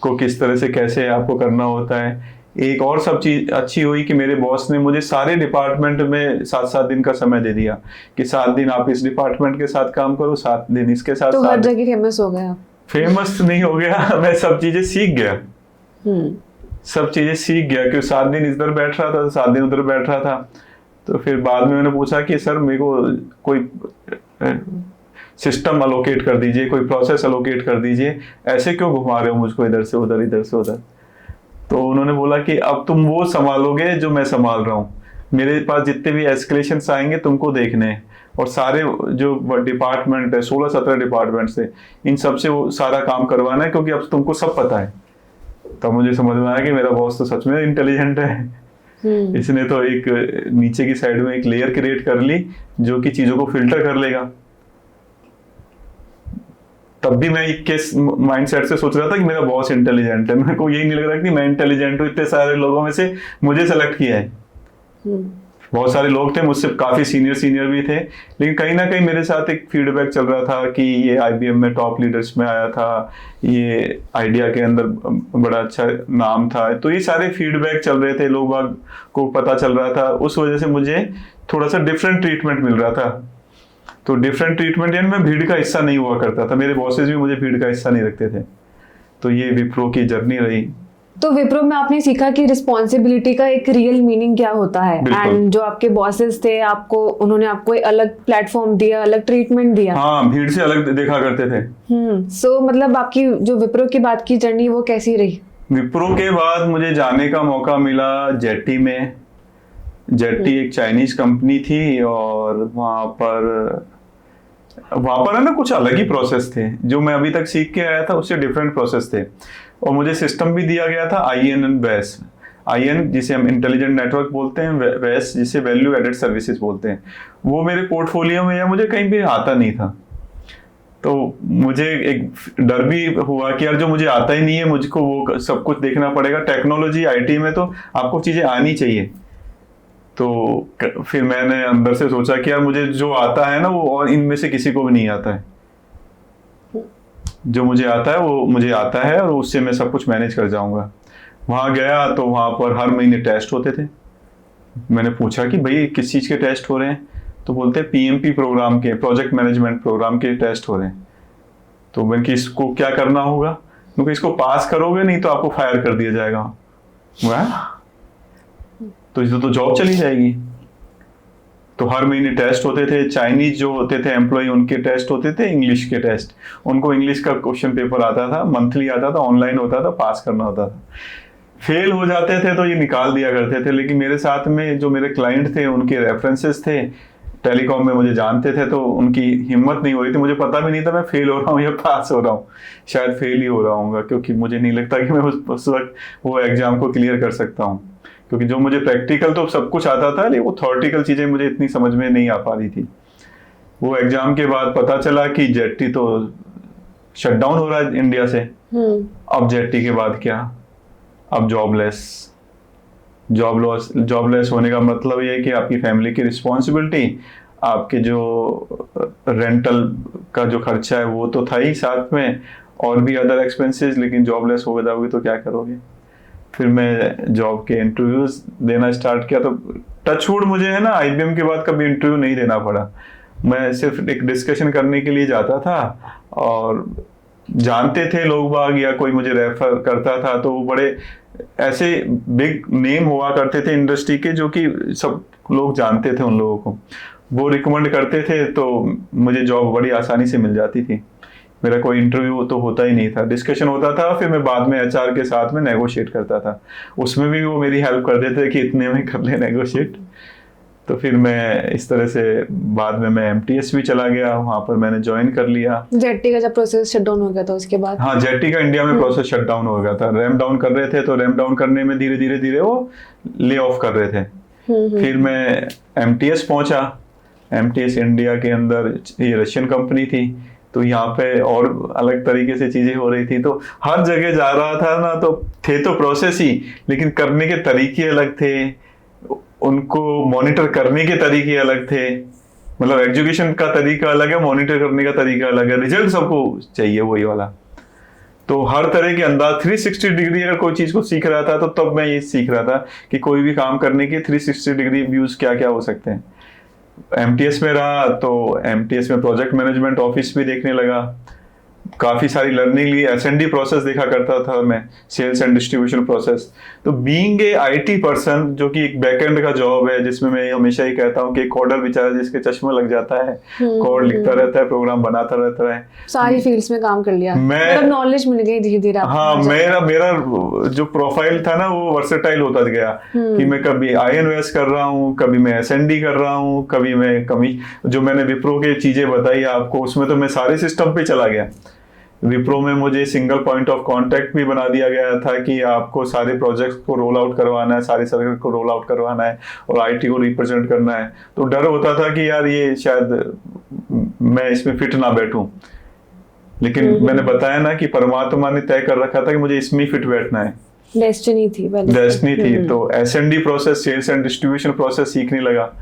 को किस तरह से कैसे आपको करना होता है। एक और सब चीज अच्छी हुई कि मेरे बॉस ने मुझे सारे डिपार्टमेंट में 7-7 दिन का समय दे दिया कि 7 दिन आप इस डिपार्टमेंट के साथ काम करो, 7 दिन इसके साथ। तो हर जगह फेमस हो गया? फेमस नहीं हो गया, मैं सब चीजें सीख गया। सब चीजें सीख गया कि 7 दिन इधर बैठ रहा था, 7 दिन उधर बैठ रहा था। तो फिर बाद में मैंने पूछा कि सर मेरे को कोई सिस्टम अलोकेट कर दीजिए, कोई प्रोसेस अलोकेट कर दीजिए, ऐसे क्यों घुमा रहे हो मुझको इधर से उधर, इधर से उधर। तो उन्होंने बोला कि अब तुम वो संभालोगे जो मैं संभाल रहा हूँ, मेरे पास जितने भी एस्केलेशंस आएंगे तुमको देखने हैं, और सारे जो डिपार्टमेंट है, 16-17 डिपार्टमेंट से, इन सब से वो सारा काम करवाना है, क्योंकि अब तुमको सब पता है। तब मुझे समझ में आया कि मेरा बॉस तो सच में इंटेलिजेंट है। इसने तो एक नीचे की साइड में एक लेयर क्रिएट कर ली जो कि चीजों को फिल्टर कर लेगा। तब भी मैं किस माइंडसेट से सोच रहा था कि मेरा बॉस इंटेलिजेंट है, मेरे को यही नहीं लग रहा कि मैं इंटेलिजेंट हूँ। इतने सारे लोगों में से मुझे सेलेक्ट किया है। बहुत सारे लोग थे मुझसे काफी सीनियर भी थे, लेकिन कहीं ना कहीं मेरे साथ एक फीडबैक चल रहा था कि ये IBM में टॉप लीडर्स में आया था, ये आइडिया के अंदर बड़ा अच्छा नाम था। तो ये सारे फीडबैक चल रहे थे, लोग को पता चल रहा था। उस वजह से मुझे थोड़ा सा डिफरेंट ट्रीटमेंट मिल रहा था। तो डिफरेंट ट्रीटमेंट यानी मैं भीड़ का हिस्सा नहीं हुआ करता था, मेरे बॉसेस भी मुझे भीड़ का हिस्सा नहीं रखते थे। तो ये विप्रो की जर्नी रही। तो विप्रो में आपने सीखा कि रिस्पॉन्सिबिलिटी का एक रियल मीनिंग क्या होता है, एंड जो आपके बॉसेस थे आपको, उन्होंने आपको एक अलग प्लेटफॉर्म दिया, अलग ट्रीटमेंट दिया। हाँ, भीड़ से अलग देखा करते थे। सो मतलब आपकी जो विप्रो की बात की जर्नी वो कैसी रही? विप्रो के बाद मुझे जाने का मौका मिला जेटी में। जेटी एक चाइनीज कंपनी थी, और वहां पर है ना कुछ अलग ही प्रोसेस थे। जो मैं अभी तक सीख के आया था उससे डिफरेंट प्रोसेस थे। और मुझे सिस्टम भी दिया गया था IN एंड वेस। IN जिसे हम इंटेलिजेंट नेटवर्क बोलते हैं, वेस जिसे वैल्यू एडेड सर्विसेज बोलते हैं। वो मेरे पोर्टफोलियो में या मुझे कहीं भी आता नहीं था। तो मुझे एक डर भी हुआ कि यार जो मुझे आता ही नहीं है, मुझको वो सब कुछ देखना पड़ेगा। टेक्नोलॉजी IT में तो आपको चीजें आनी चाहिए। तो फिर मैंने अंदर से सोचा कि यार मुझे जो आता है ना वो और इनमें से किसी को भी नहीं आता है। जो मुझे आता है वो मुझे आता है, और उससे मैं सब कुछ मैनेज कर जाऊंगा। वहां गया तो वहां पर हर महीने टेस्ट होते थे। मैंने पूछा कि भाई किस चीज के टेस्ट हो रहे हैं, तो बोलते हैं PMP प्रोग्राम के, प्रोजेक्ट मैनेजमेंट प्रोग्राम के टेस्ट हो रहे हैं। तो मैंने कि इसको क्या करना होगा, क्योंकि इसको पास करोगे नहीं तो आपको फायर कर दिया जाएगा। तो इससे तो जॉब चली जाएगी। तो हर महीने टेस्ट होते थे। चाइनीज जो होते थे एम्प्लॉय, उनके टेस्ट होते थे, इंग्लिश के टेस्ट। उनको इंग्लिश का क्वेश्चन पेपर आता था, मंथली आता था, ऑनलाइन होता था, पास करना होता था। फेल हो जाते थे तो ये निकाल दिया करते थे। लेकिन मेरे साथ में जो मेरे क्लाइंट थे, उनके रेफरेंसेस थे, टेलीकॉम में मुझे जानते थे, तो उनकी हिम्मत नहीं हो रही थी। मुझे पता भी नहीं था मैं फेल हो रहा हूँ या पास हो रहा हूँ। शायद फेल ही हो रहा हूँ, क्योंकि मुझे नहीं लगता कि मैं उस वक्त वो एग्जाम को क्लियर कर सकता हूँ। क्योंकि जो मुझे प्रैक्टिकल तो सब कुछ आता था, लेकिन वो थ्योरेटिकल चीजें मुझे इतनी समझ में नहीं आ पा रही थी। वो एग्जाम के बाद पता चला कि जेटी तो शट डाउन हो रहा है इंडिया से। अब जेटी के बाद क्या, अब जॉबलेस होने का मतलब ये है कि आपकी फैमिली की रिस्पॉन्सिबिलिटी, आपके जो रेंटल का जो खर्चा है वो तो था ही, साथ में और भी अदर एक्सपेंसेस। लेकिन जॉबलेस हो जाओगे तो क्या करोगे। फिर मैं जॉब के इंटरव्यूज देना स्टार्ट किया। तो टचवुड मुझे है ना IBM के बाद कभी इंटरव्यू नहीं देना पड़ा। मैं सिर्फ एक डिस्कशन करने के लिए जाता था, और जानते थे लोग बाग या कोई मुझे रेफर करता था, तो वो बड़े ऐसे बिग नेम हुआ करते थे इंडस्ट्री के, जो कि सब लोग जानते थे उन लोगों को, वो रिकमेंड करते थे, तो मुझे जॉब बड़ी आसानी से मिल जाती थी। मेरा कोई इंटरव्यू तो होता ही नहीं था, डिस्कशन होता था, फिर मैं बाद में एचआर के साथ में नेगोशिएट करता था, उसमें भी वो मेरी हेल्प कर देते कि इतने में कर ले नेगोशिएट। तो फिर मैं इस तरह से बाद में मैं एमटीएस भी चला गया, वहां पर मैंने ज्वाइन कर लिया। जेटी का जब प्रोसेस शट डाउन हो गया था उसके बाद? हाँ, जेटी का इंडिया में प्रोसेस शट डाउन हो गया था, रैम्प डाउन कर रहे थे, तो रैम्प डाउन करने में धीरे धीरे धीरे वो ले ऑफ कर रहे थे। फिर मैं एमटीएस पहुंचा। एमटीएस इंडिया के अंदर ये रशियन कंपनी थी, तो यहाँ पे और अलग तरीके से चीजें हो रही थी, तो हर जगह जा रहा था ना, तो थे तो प्रोसेस ही, लेकिन करने के तरीके अलग थे, उनको मॉनिटर करने के तरीके अलग थे, मतलब एग्जीक्यूशन का तरीका अलग है, मॉनिटर करने का तरीका अलग है, रिजल्ट सबको चाहिए वही वाला। तो हर तरह के अंदाज 360 डिग्री अगर कोई चीज को सीख रहा था, तो तब मैं ये सीख रहा था कि कोई भी काम करने के 360 डिग्री व्यूज क्या क्या हो सकते हैं। एमटीएस में रहा तो एमटीएस में प्रोजेक्ट मैनेजमेंट ऑफिस भी देखने लगा, काफी सारी लर्निंग ली, एसएनडी प्रोसेस देखा करता था मैं, सेल्स एंड डिस्ट्रीब्यूशन प्रोसेस। तो बीइंग ए आईटी पर्सन, जो कि एक बैकएंड का जॉब है, जिसमें मैं हमेशा ही कहता हूँ कि कोडर बेचारा जिसके चश्मा लग जाता है, कोड लिखता रहता है, प्रोग्राम बनाता रहता है, सारी फील्ड्स में काम कर लिया, मतलब नॉलेज मिल गई धीरे धीरे। हाँ, मेरा जो प्रोफाइल था ना, वो वर्सेटाइल होता गया कि मैं कभी आईएनओएस कर रहा हूँ, कभी मैं एसएनडी कर रहा हूँ, कभी मैं जो मैंने विप्रो के चीजें बताई आपको, उसमें तो मैं सारे सिस्टम पे चला गया। विप्रो में मुझे सिंगल पॉइंट ऑफ कांटेक्ट भी बना दिया गया था कि आपको सारे प्रोजेक्ट्स को रोल आउट करवाना है, सारे सर्विस को रोल आउट करवाना है और आईटी को रिप्रेजेंट करना है। तो डर होता था कि यार ये शायद मैं इसमें फिट ना बैठूं, लेकिन मैंने बताया ना कि परमात्मा ने तय कर रखा था कि मुझे इसमें फिट बैठना है। डेस्टिनी थी, डेस्टिनी थी। तो SND process, sales and distribution process सीखने लगा,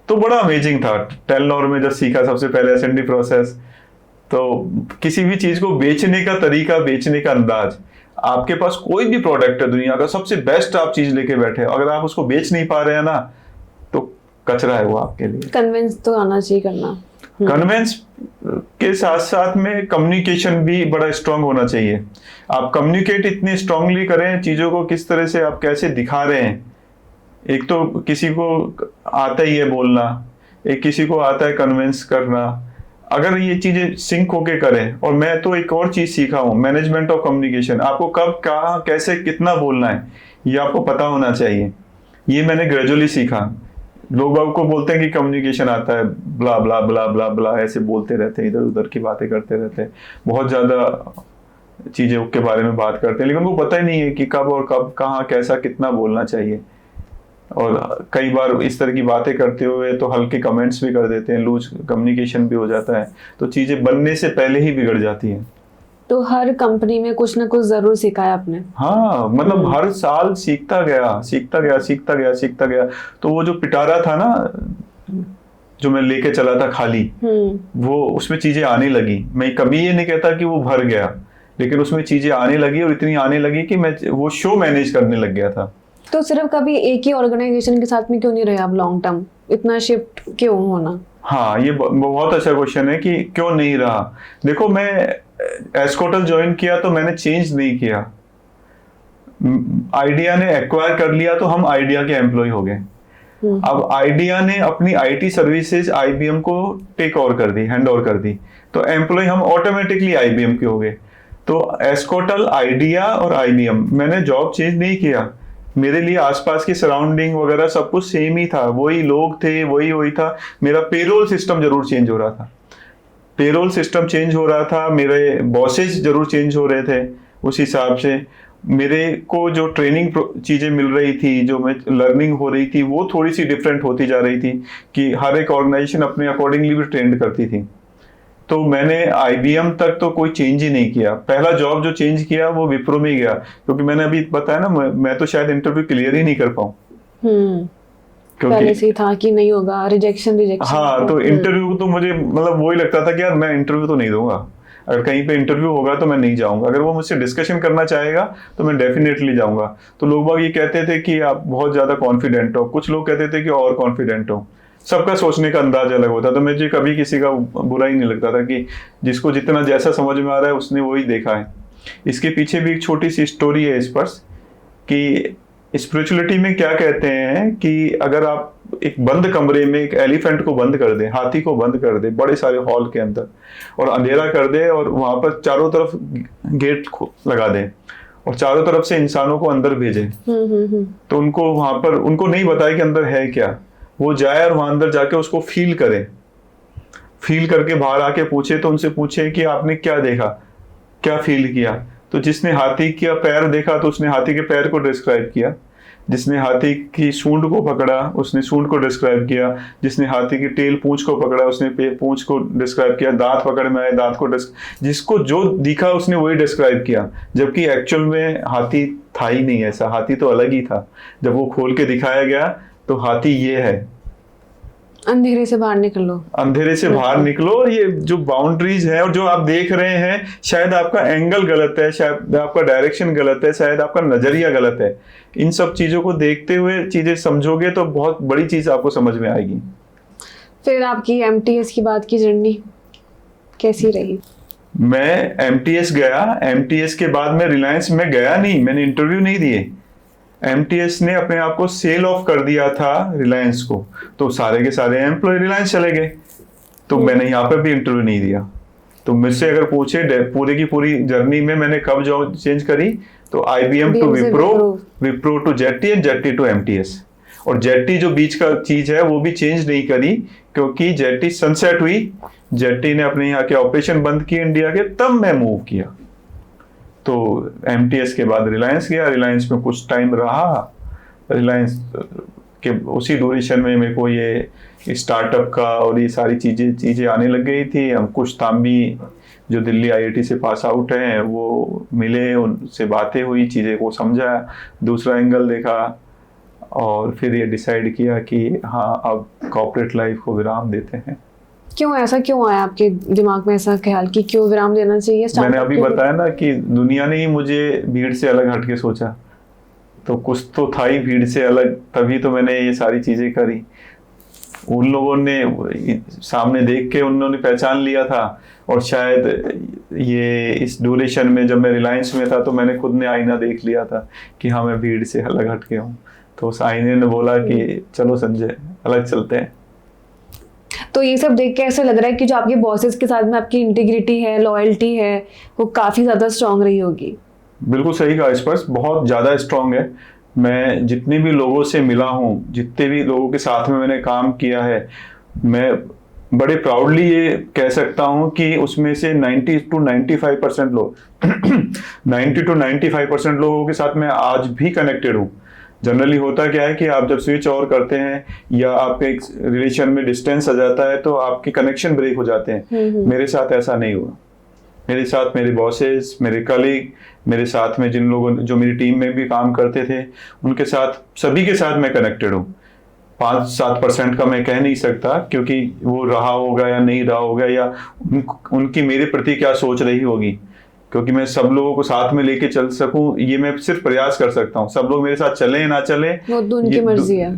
तो बड़ा अमेजिंग था। टेलनॉर में जब सीखा सबसे पहले एसएनडी प्रोसेस, तो किसी भी चीज को बेचने का तरीका, बेचने का अंदाज, आपके पास कोई भी प्रोडक्ट है दुनिया का सबसे बेस्ट आप चीज लेके बैठे, अगर आप उसको बेच नहीं पा रहे हैं ना, तो कचरा है वो आपके लिए। कन्विंस तो आना चाहिए करना। कन्विंस के साथ साथ में कम्युनिकेशन भी बड़ा स्ट्रांग होना चाहिए। आप कम्युनिकेट इतने स्ट्रांगली करें चीजों को, किस तरह से आप कैसे दिखा रहे हैं। एक तो किसी को आता ही है बोलना, एक किसी को आता है कन्विंस करना। अगर ये चीजें सिंक होके करें, और मैं तो एक और चीज सीखा हूं, मैनेजमेंट ऑफ कम्युनिकेशन। आपको कब, कहाँ, कैसे, कितना बोलना है, ये आपको पता होना चाहिए। ये मैंने ग्रेजुअली सीखा। लोग आपको बोलते हैं कि कम्युनिकेशन आता है, ब्ला ब्ला ब्ला ब्ला ब्ला ऐसे बोलते रहते हैं, इधर उधर की बातें करते रहते हैं, बहुत ज्यादा चीजें के बारे में बात करते हैं, लेकिन उनको पता ही नहीं है कि कब और कब, कहाँ, कैसा, कितना बोलना चाहिए। और कई बार इस तरह की बातें करते हुए तो हल्के कमेंट्स भी कर देते हैं, लूज कम्युनिकेशन भी हो जाता है, तो चीजें बनने से पहले ही बिगड़ जाती हैं। तो हर कंपनी में कुछ ना कुछ जरूर सीखा है आपने? हाँ, मतलब हर साल सीखता गया। तो वो जो पिटारा था ना, जो मैं लेके चला था खाली, वो उसमें चीजें आने लगी। मैं कभी ये नहीं कहता कि वो भर गया, लेकिन उसमें चीजें आने लगी, और इतनी आने लगी कि मैं वो शो मैनेज करने लग गया था। तो सिर्फ कभी एक ही ऑर्गेनाइजेशन के साथ में क्यों नहीं रहे आप लॉन्ग टर्म? इतना शिफ्ट क्यों होना? हाँ, ये बहुत अच्छा क्वेश्चन है कि क्यों नहीं रहा। देखो, मैं एस्कोटल ज्वाइन किया तो मैंने चेंज नहीं किया। आइडिया ने एक्वायर कर लिया तो हम आइडिया के एम्प्लॉय हो गए। अब आइडिया ने अपनी आईटी सर्विसेज आईबीएम को टेक ओवर कर दी, हैंड ओवर कर दी, तो एम्प्लॉय हम ऑटोमेटिकली आईबीएम के हो गए। तो एस्कोटल, आइडिया और आईबीएम, मैंने जॉब चेंज नहीं किया। मेरे लिए आसपास की सराउंडिंग वगैरह सब कुछ सेम ही था, वही लोग थे, वही था। मेरा पेरोल सिस्टम जरूर चेंज हो रहा था, पेरोल सिस्टम चेंज हो रहा था, मेरे बॉसेज जरूर चेंज हो रहे थे। उस हिसाब से मेरे को जो ट्रेनिंग चीजें मिल रही थी, जो मैं लर्निंग हो रही थी, वो थोड़ी सी डिफरेंट होती जा रही थी कि हर एक ऑर्गेनाइजेशन अपने अकॉर्डिंगली भी ट्रेंड करती थी। तो मैंने आईबीएम तक तो कोई चेंज ही नहीं किया। पहला जॉब जो चेंज किया वो विप्रो में गया, क्योंकि मैंने अभी बताया ना, मैं तो शायद इंटरव्यू क्लियर ही नहीं कर पाऊँ, पहले से ही था कि नहीं होगा, रिजेक्शन। हाँ, तो इंटरव्यू तो मुझे मतलब वही लगता था कि यार मैं इंटरव्यू तो नहीं दूंगा, अगर कहीं पे इंटरव्यू होगा तो मैं नहीं जाऊंगा, अगर वो मुझसे डिस्कशन करना चाहेगा तो मैं डेफिनेटली जाऊंगा। तो लोग बाग ये कहते थे कि आप बहुत ज्यादा कॉन्फिडेंट हो, कुछ लोग कहते थे कि और कॉन्फिडेंट हो। सबका सोचने का अंदाज अलग होता है। तो मुझे कभी किसी का बुरा ही नहीं लगता था कि जिसको जितना जैसा समझ में आ रहा है उसने वही देखा है। इसके पीछे भी एक छोटी सी स्टोरी है इस पर कि स्पिरिचुअलिटी में क्या कहते हैं कि अगर आप एक बंद कमरे में एक एलिफेंट को बंद कर दे, हाथी को बंद कर दे बड़े सारे हॉल के अंदर, और अंधेरा कर दे और वहां पर चारों तरफ गेट लगा दे और चारों तरफ से इंसानों को अंदर भेजे, तो उनको वहां पर उनको नहीं बताया कि अंदर है क्या। वो जाए और वहां अंदर जाके उसको फील करे, फील करके बाहर आके पूछे, तो उनसे पूछे कि आपने क्या देखा, क्या फील किया। तो जिसने हाथी का पैर देखा तो उसने हाथी के पैर को डिस्क्राइब किया, जिसने हाथी की सूंड को पकड़ा उसने सूंड को डिस्क्राइब किया, जिसने हाथी की टेल पूंछ को पकड़ा उसने पूंछ को डिस्क्राइब किया, दांत पकड़ में आए दांत को जिसको जो दिखा उसने वही डिस्क्राइब किया। जबकि एक्चुअल में हाथी था ही नहीं ऐसा, हाथी तो अलग ही था। जब वो खोल के दिखाया गया तो हाथी ये है। अंधेरे से बाहर निकलो, अंधेरे से बाहर निकलो। और ये जो बाउंड्रीज है और जो आप देख रहे हैं, शायद आपका एंगल गलत है, शायद आपका डायरेक्शन गलत है, शायद आपका नजरिया गलत है। इन सब चीजों को देखते हुए चीजें समझोगे तो बहुत बड़ी चीज आपको समझ में आएगी। फिर आपकी एमटीएस की बात की जर्नी कैसी रही? मैं एमटीएस गया, एमटीएस के बाद मैं रिलायंस में गया नहीं, मैंने इंटरव्यू नहीं दिए। एमटीएस ने अपने आप को सेल ऑफ कर दिया था रिलायंस को, तो सारे के सारे एम्प्लॉय रिलायंस चले गए। तो मैंने यहाँ पे भी इंटरव्यू नहीं दिया। तो मुझसे अगर पूछे पूरी की पूरी जर्नी में मैंने कब जॉब चेंज करी, तो IBM to Wipro, Wipro to JT and JT to MTS. और जेटी जो बीच का चीज है वो भी चेंज नहीं करी, क्योंकि जेटी सनसेट हुई, जेटी ने अपने यहाँ के ऑपरेशन बंद किए इंडिया के, तब मैं मूव किया। तो एमटीएस के बाद रिलायंस गया, रिलायंस में कुछ टाइम रहा। रिलायंस के उसी ड्यूरेशन में मेरे को ये स्टार्टअप का और ये सारी चीजें आने लग गई थी। हम कुछ तांबी जो दिल्ली आईआईटी से पास आउट हैं वो मिले, उनसे बातें हुई, चीज़ें को समझा, दूसरा एंगल देखा, और फिर ये डिसाइड किया कि हाँ अब कॉर्पोरेट लाइफ को विराम देते हैं। क्यों ऐसा क्यों आया आपके दिमाग में ऐसा ख्याल कि क्यों विराम देना चाहिए? मैंने अभी बताया ना कि दुनिया ने ही मुझे भीड़ से अलग हटके सोचा, तो कुछ तो था ही भीड़ से अलग, तभी तो मैंने ये सारी चीजें करी। उन लोगों ने सामने देख के उन्होंने पहचान लिया था, और शायद ये इस ड्यूरेशन में जब मैं रिलायंस में था तो मैंने खुद ने आईना देख लिया था कि हाँ मैं भीड़ से अलग हटके हूँ। तो उस आईने ने बोला कि चलो संजय अलग चलते हैं। तो ये सब देख के ऐसा लग रहा है कि जो आपके बॉसेस के साथ में आपकी इंटीग्रिटी है, लॉयल्टी है, वो काफी ज्यादा स्ट्रांग रही होगी। बिल्कुल सही कहा, स्पर्श बहुत ज्यादा स्ट्रांग है। मैं जितने भी लोगों से मिला हूँ, जितने भी लोगों के साथ में मैंने काम किया है, मैं बड़े प्राउडली ये कह सकता हूँ कि उसमें से 90 to 95% लोग 90 to 95% लोगों के साथ मैं आज भी कनेक्टेड हूँ। जनरली होता क्या है कि आप जब स्विच ऑन करते हैं या आपके एक रिलेशन में डिस्टेंस आ जाता है तो आपके कनेक्शन ब्रेक हो जाते हैं। मेरे साथ ऐसा नहीं हुआ। मेरे साथ मेरे बॉसेस, मेरे कलीग, मेरे साथ में जिन लोगों जो मेरी टीम में भी काम करते थे, उनके साथ सभी के साथ मैं कनेक्टेड हूँ। 5-7% का मैं कह नहीं सकता, क्योंकि वो रहा होगा या नहीं रहा होगा, या उनकी मेरे प्रति क्या सोच रही होगी, क्योंकि मैं सब लोगों को साथ में लेके चल सकूं ये मैं सिर्फ प्रयास कर सकता हूँ। सब लोग मेरे साथ चले ना चले वो तो उनकी मर्जी है।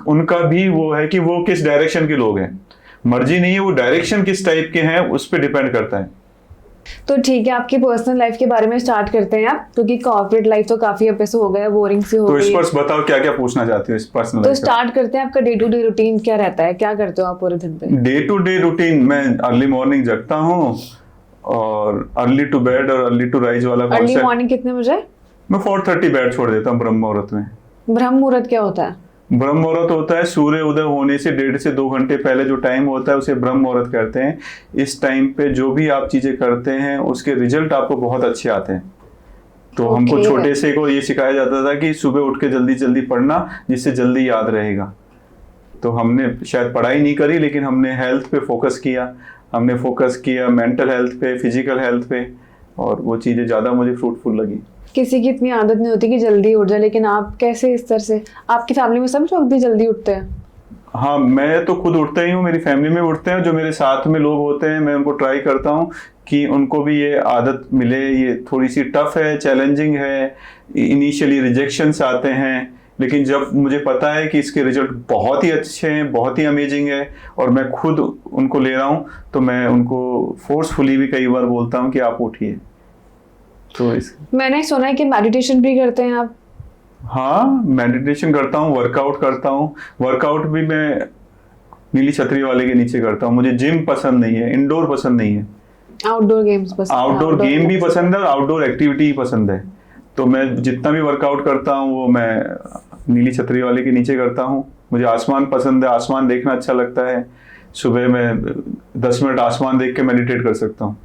उनका भी वो है कि वो किस डायरेक्शन के लोग हैं। मर्जी नहीं है, वो डायरेक्शन किस टाइप के हैं उस पर डिपेंड करता है। तो ठीक है, आपकी पर्सनल लाइफ के बारे में स्टार्ट करते हैं आप, क्योंकि कॉर्पोरेट लाइफ तो काफी अब ऐसे हो गया, बोरिंग सी हो गई। तो इस पर बताओ क्या क्या पूछना चाहती हो इस पर्सनल तो स्टार्ट करते हैं, आपका डे टू डे रूटीन क्या रहता है, क्या करते हो आप पूरे दिन पे? डे टू डे रूटीन, मैं अर्ली मॉर्निंग जगता हूँ और अर्ली टू बेड और अर्ली टू राइज वाला। अर्ली मॉर्निंग कितने बजे? मैं 4:30 बेड छोड़ देता हूँ ब्रह्म मुहूर्त में। ब्रह्म मुहूर्त क्या होता है? ब्रह्म मुहूर्त होता है सूर्य उदय होने से 1.5 से 2 घंटे पहले जो टाइम होता है उसे ब्रह्म मुहूर्त कहते हैं। इस टाइम पे जो भी आप चीजें करते हैं उसके रिजल्ट आपको बहुत अच्छे आते हैं। तो हमको छोटे से को ये सिखाया जाता था कि सुबह उठ के जल्दी जल्दी पढ़ना, जिससे जल्दी याद रहेगा। तो हमने शायद पढ़ाई नहीं करी, लेकिन हमने हेल्थ पे फोकस किया, हमने फोकस किया मेंटल हेल्थ पे, फिजिकल हेल्थ पे, और वो चीजें ज्यादा मुझे फ्रूटफुल लगी। किसी की इतनी आदत नहीं होती कि जल्दी उठ जाए, लेकिन आप कैसे इस तरह से? आपकी फैमिली में सब लोग भी जल्दी उठते हैं? हाँ, मैं तो खुद उठता ही हूँ, मेरी फैमिली में उठते हैं। जो मेरे साथ में लोग होते हैं मैं उनको ट्राई करता हूँ कि उनको भी ये आदत मिले। ये थोड़ी सी टफ है, चैलेंजिंग है, इनिशियली रिजेक्शंस आते हैं, लेकिन जब मुझे पता है कि इसके रिजल्ट बहुत ही अच्छे हैं, बहुत ही अमेजिंग है, और मैं खुद उनको ले रहा हूँ, तो मैं उनको फोर्सफुली भी कई बार बोलता हूँ कि आप उठिए। तो मैंने सुना है कि मेडिटेशन भी करते हैं आप। हाँ, मेडिटेशन करता हूँ, वर्कआउट करता हूँ। वर्कआउट भी मैं नीली छतरी वाले के नीचे करता हूँ। मुझे जिम पसंद नहीं है, इंडोर पसंद नहीं है। आउटडोर गेम्स पसंद है? आउटडोर गेम भी पसंद है और आउटडोर एक्टिविटी ही पसंद है। तो मैं जितना भी वर्कआउट करता हूँ वो मैं नीली छतरी वाले के नीचे करता हूँ। मुझे आसमान पसंद है, आसमान देखना अच्छा लगता है। सुबह में 10 मिनट आसमान देख के मेडिटेट कर सकता हूँ।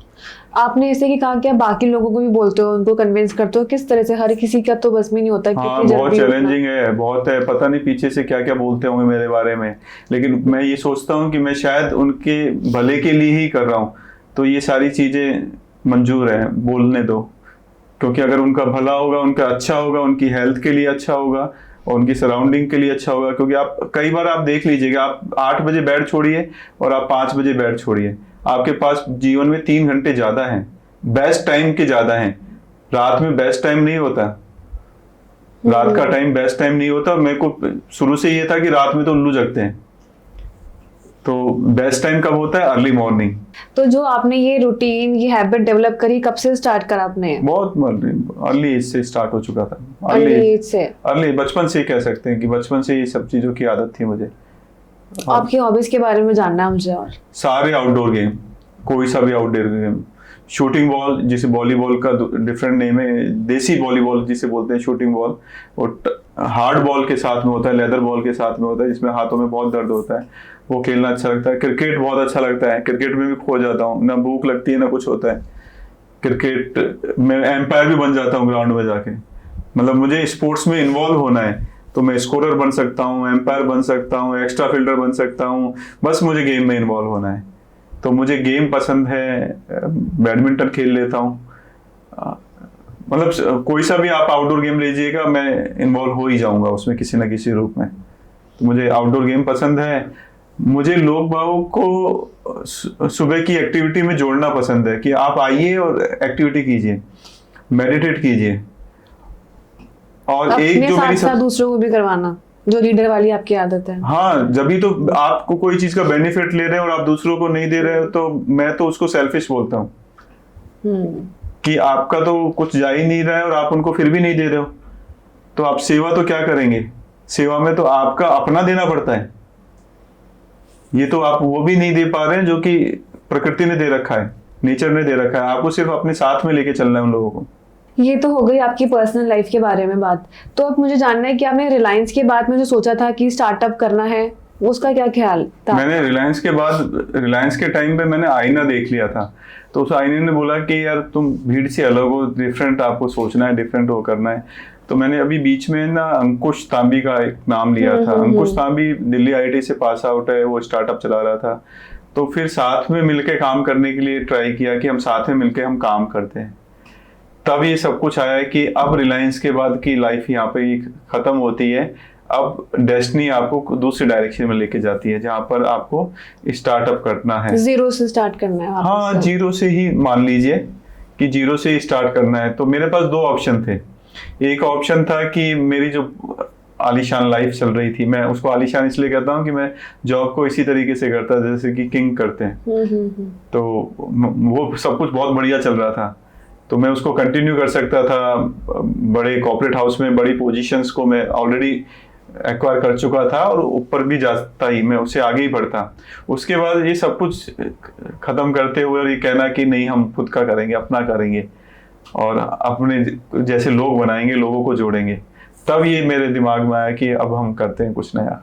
आपने इसे कि कहा कि आप बाकी लोगों को भी बोलते हो, उनको कन्विंस करते हो, किस तरह से? हर किसी का तो बस में नहीं होता। हाँ, बहुत चैलेंजिंग है, बहुत है। पता नहीं पीछे से क्या क्या बोलते होंगे मेरे बारे में, लेकिन मैं ये सोचता हूँ कि मैं शायद उनके भले के लिए ही कर रहा हूँ। तो ये सारी चीजें मंजूर है, बोलने दो। क्योंकि अगर उनका भला होगा, उनका अच्छा होगा, उनकी हेल्थ के लिए अच्छा होगा और उनकी सराउंडिंग के लिए अच्छा होगा। क्योंकि आप कई बार आप देख लीजिएगा, आप 8 बजे बेड छोड़िए और आप 5 बजे बेड छोड़िए, आपके पास जीवन में 3 घंटे ज्यादा हैं, बेस्ट टाइम के ज्यादा हैं। रात में बेस्ट टाइम नहीं होता, रात का टाइम बेस्ट टाइम नहीं होता। मेरे को शुरू से ये था कि रात में तो उल्लू जगते हैं, तो बेस्ट टाइम कब होता है? Early morning. तो जो आपने ये रूटीन, ये हैबिट डेवलप करी, कब से स्टार्ट करा आपने? बहुत अर्ली एज से स्टार्ट हो चुका था। अर्ली एज से? अर्ली बचपन से कह सकते हैं कि बचपन से ये सब चीजों की आदत थी मुझे। आपकी हॉबीज के बारे में जानना है मुझे। और सारे आउटडोर गेम, कोई सा भी आउटडोर गेम। शूटिंग बॉल, जिसे वॉलीबॉल का डिफरेंट नेम है, देसी वॉलीबॉल जिसे बोलते हैं शूटिंग बॉल, और हार्ड बॉल के साथ में होता है, लेदर बॉल के साथ में होता है, जिसमें हाथों में बहुत दर्द होता है, वो खेलना अच्छा लगता है। क्रिकेट बहुत अच्छा लगता है, क्रिकेट में भी खो जाता हूँ, ना भूख लगती है ना कुछ होता है। क्रिकेट में एम्पायर भी बन जाता हूँ ग्राउंड में जाके। मतलब मुझे स्पोर्ट्स में इन्वॉल्व होना है, तो मैं स्कोरर बन सकता हूँ, एम्पायर बन सकता हूँ, एक्स्ट्रा फील्डर बन सकता हूँ, बस मुझे गेम में इन्वॉल्व होना है। तो मुझे गेम पसंद है, बैडमिंटन खेल लेता हूँ। मतलब कोई सा भी आप आउटडोर गेम लीजिएगा, मैं इन्वॉल्व हो ही जाऊंगा उसमें किसी ना किसी रूप में। तो मुझे आउटडोर गेम पसंद है। मुझे लोग बागों को सुबह की एक्टिविटी में जोड़ना पसंद है कि आप आइए और एक्टिविटी कीजिए, मेडिटेट कीजिए। और एक जो मेरी साथ दूसरों को भी करवाना, जो लीडर वाली आपकी आदत है। हाँ, जब भी तो आपको कोई चीज का बेनिफिट ले रहे हैं और आप दूसरों को नहीं दे रहे हो, तो मैं तो उसको सेल्फिश बोलता हूँ कि आपका तो कुछ जा ही नहीं रहा है और आप उनको फिर भी नहीं दे रहे हो, तो आप सेवा तो क्या करेंगे? सेवा में तो आपका अपना देना पड़ता है। ये तो आप वो भी नहीं दे पा रहे हैं जो कि प्रकृति ने दे रखा है, नेचर ने दे रखा है। आपको सिर्फ अपने साथ में लेके चलना है उन लोगों को। ये तो हो गई आपकी पर्सनल लाइफ के बारे में बात। तो अब मुझे जानना है कि आपने रिलायंस के बाद में जो सोचा था कि स्टार्टअप करना है, उसका क्या ख्याल था? मैंने रिलायंस के बाद, रिलायंस के टाइम पे मैंने आईना देख लिया था, तो उस आईने ने बोला कि यार तुम भीड़ से अलग हो, डिफरेंट आपको सोचना है, डिफरेंट वो करना है। तो मैंने अभी बीच में ना अंकुश तांबी का एक नाम लिया था। अंकुश तांबी दिल्ली IIT से पास आउट है, वो स्टार्टअप चला रहा था। तो फिर साथ में मिलके काम करने के लिए ट्राई किया कि हम साथ में मिलके हम काम करते हैं। तब ये सब कुछ आया कि अब रिलायंस के बाद की लाइफ यहाँ पे खत्म होती है। अब डेस्टिनी आपको दूसरे डायरेक्शन में लेके जाती है, जहाँ पर आपको स्टार्टअप करना है, जीरो से स्टार्ट करना है। हाँ, जीरो से ही मान लीजिए कि जीरो से ही स्टार्ट करना है। तो मेरे पास 2 ऑप्शन थे। एक ऑप्शन था कि मेरी जो आलीशान लाइफ चल रही थी, मैं उसको आलीशान इसलिए कहता हूँ कि मैं जॉब को इसी तरीके से करता जैसे कि किंग करते हैं। तो वो सब कुछ बहुत बढ़िया चल रहा था, तो मैं उसको कंटिन्यू कर सकता था। बड़े कॉर्पोरेट हाउस में बड़ी पोजीशंस को मैं ऑलरेडी एक्वायर कर चुका था और ऊपर भी जाता ही, मैं उससे आगे ही बढ़ता। उसके बाद ये सब कुछ खत्म करते हुए और ये कहना कि नहीं, हम खुद का करेंगे, अपना करेंगे और अपने जैसे लोग बनाएंगे, लोगों को जोड़ेंगे, तब ये मेरे दिमाग में आया कि अब हम करते हैं कुछ नया।